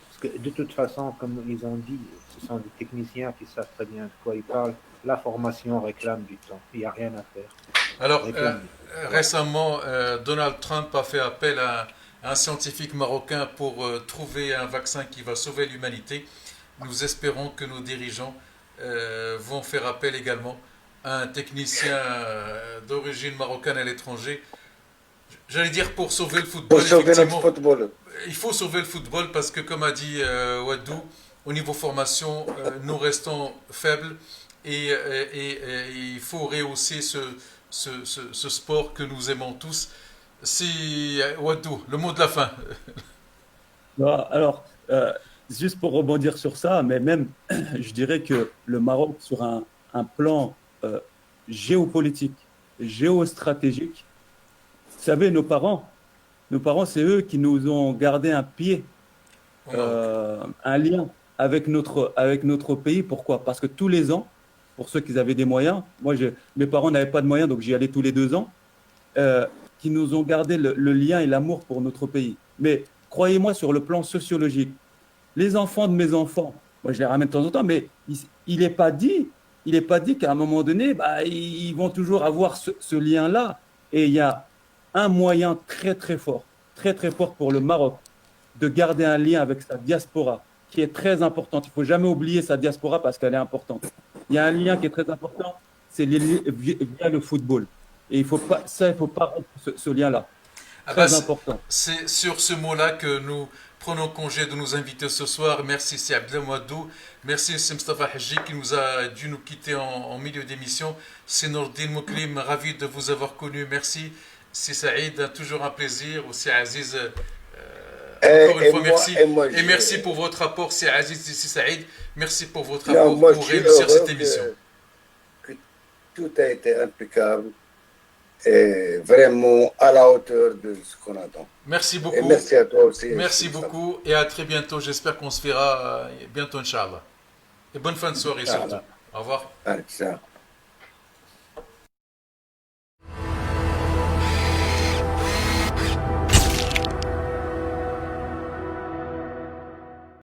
Parce que de toute façon, comme ils ont dit, ce sont des techniciens qui savent très bien de quoi ils parlent. La formation réclame du temps. Il n'y a rien à faire. Alors, récemment, Donald Trump a fait appel à un scientifique marocain pour trouver un vaccin qui va sauver l'humanité. Nous espérons que nos dirigeants vont faire appel également à un technicien d'origine marocaine à l'étranger. J'allais dire pour sauver le football. Pour sauver notre football. Il faut sauver le football parce que, comme a dit Wadou, au niveau formation, nous restons faibles et il faut rehausser ce sport que nous aimons tous. Si Wadou, le mot de la fin. Alors, juste pour rebondir sur ça, mais même, je dirais que le Maroc, sur un plan géopolitique, géostratégique, vous savez, nos parents, c'est eux qui nous ont gardé un pied, un lien avec notre pays. Pourquoi? Parce que tous les ans, pour ceux qui avaient des moyens, mes parents n'avaient pas de moyens, donc j'y allais tous les 2 ans, qui nous ont gardé le lien et l'amour pour notre pays. Mais croyez-moi, sur le plan sociologique, les enfants de mes enfants, moi je les ramène de temps en temps, mais il n'est pas dit qu'à un moment donné, ils vont toujours avoir ce lien-là. Et il y a un moyen très très fort pour le Maroc de garder un lien avec sa diaspora, qui est très importante. Il ne faut jamais oublier sa diaspora parce qu'elle est importante. Il y a un lien qui est très important, c'est via le football. Et il faut pas rompre ce lien-là. Ah Très bah, important. c'est sur ce mot-là que nous prenons congé de nous inviter ce soir. Merci, c'est Abdel Mouadou. Merci, c'est Mustafa Haji qui nous a dû nous quitter en milieu d'émission. C'est Nordine Mouklim, ravi de vous avoir connu. Merci. C'est Saïd, toujours un plaisir. Aussi Aziz, encore une fois, merci. Et merci pour votre apport, c'est Aziz, c'est Saïd. Merci pour votre apport pour réussir cette émission. Que tout a été impeccable et vraiment à la hauteur de ce qu'on attend. Merci beaucoup. Et merci à toi aussi. Merci beaucoup et à très bientôt. J'espère qu'on se verra bientôt, Inch'Allah. Et bonne fin de soirée surtout. Au revoir. Allez, ciao.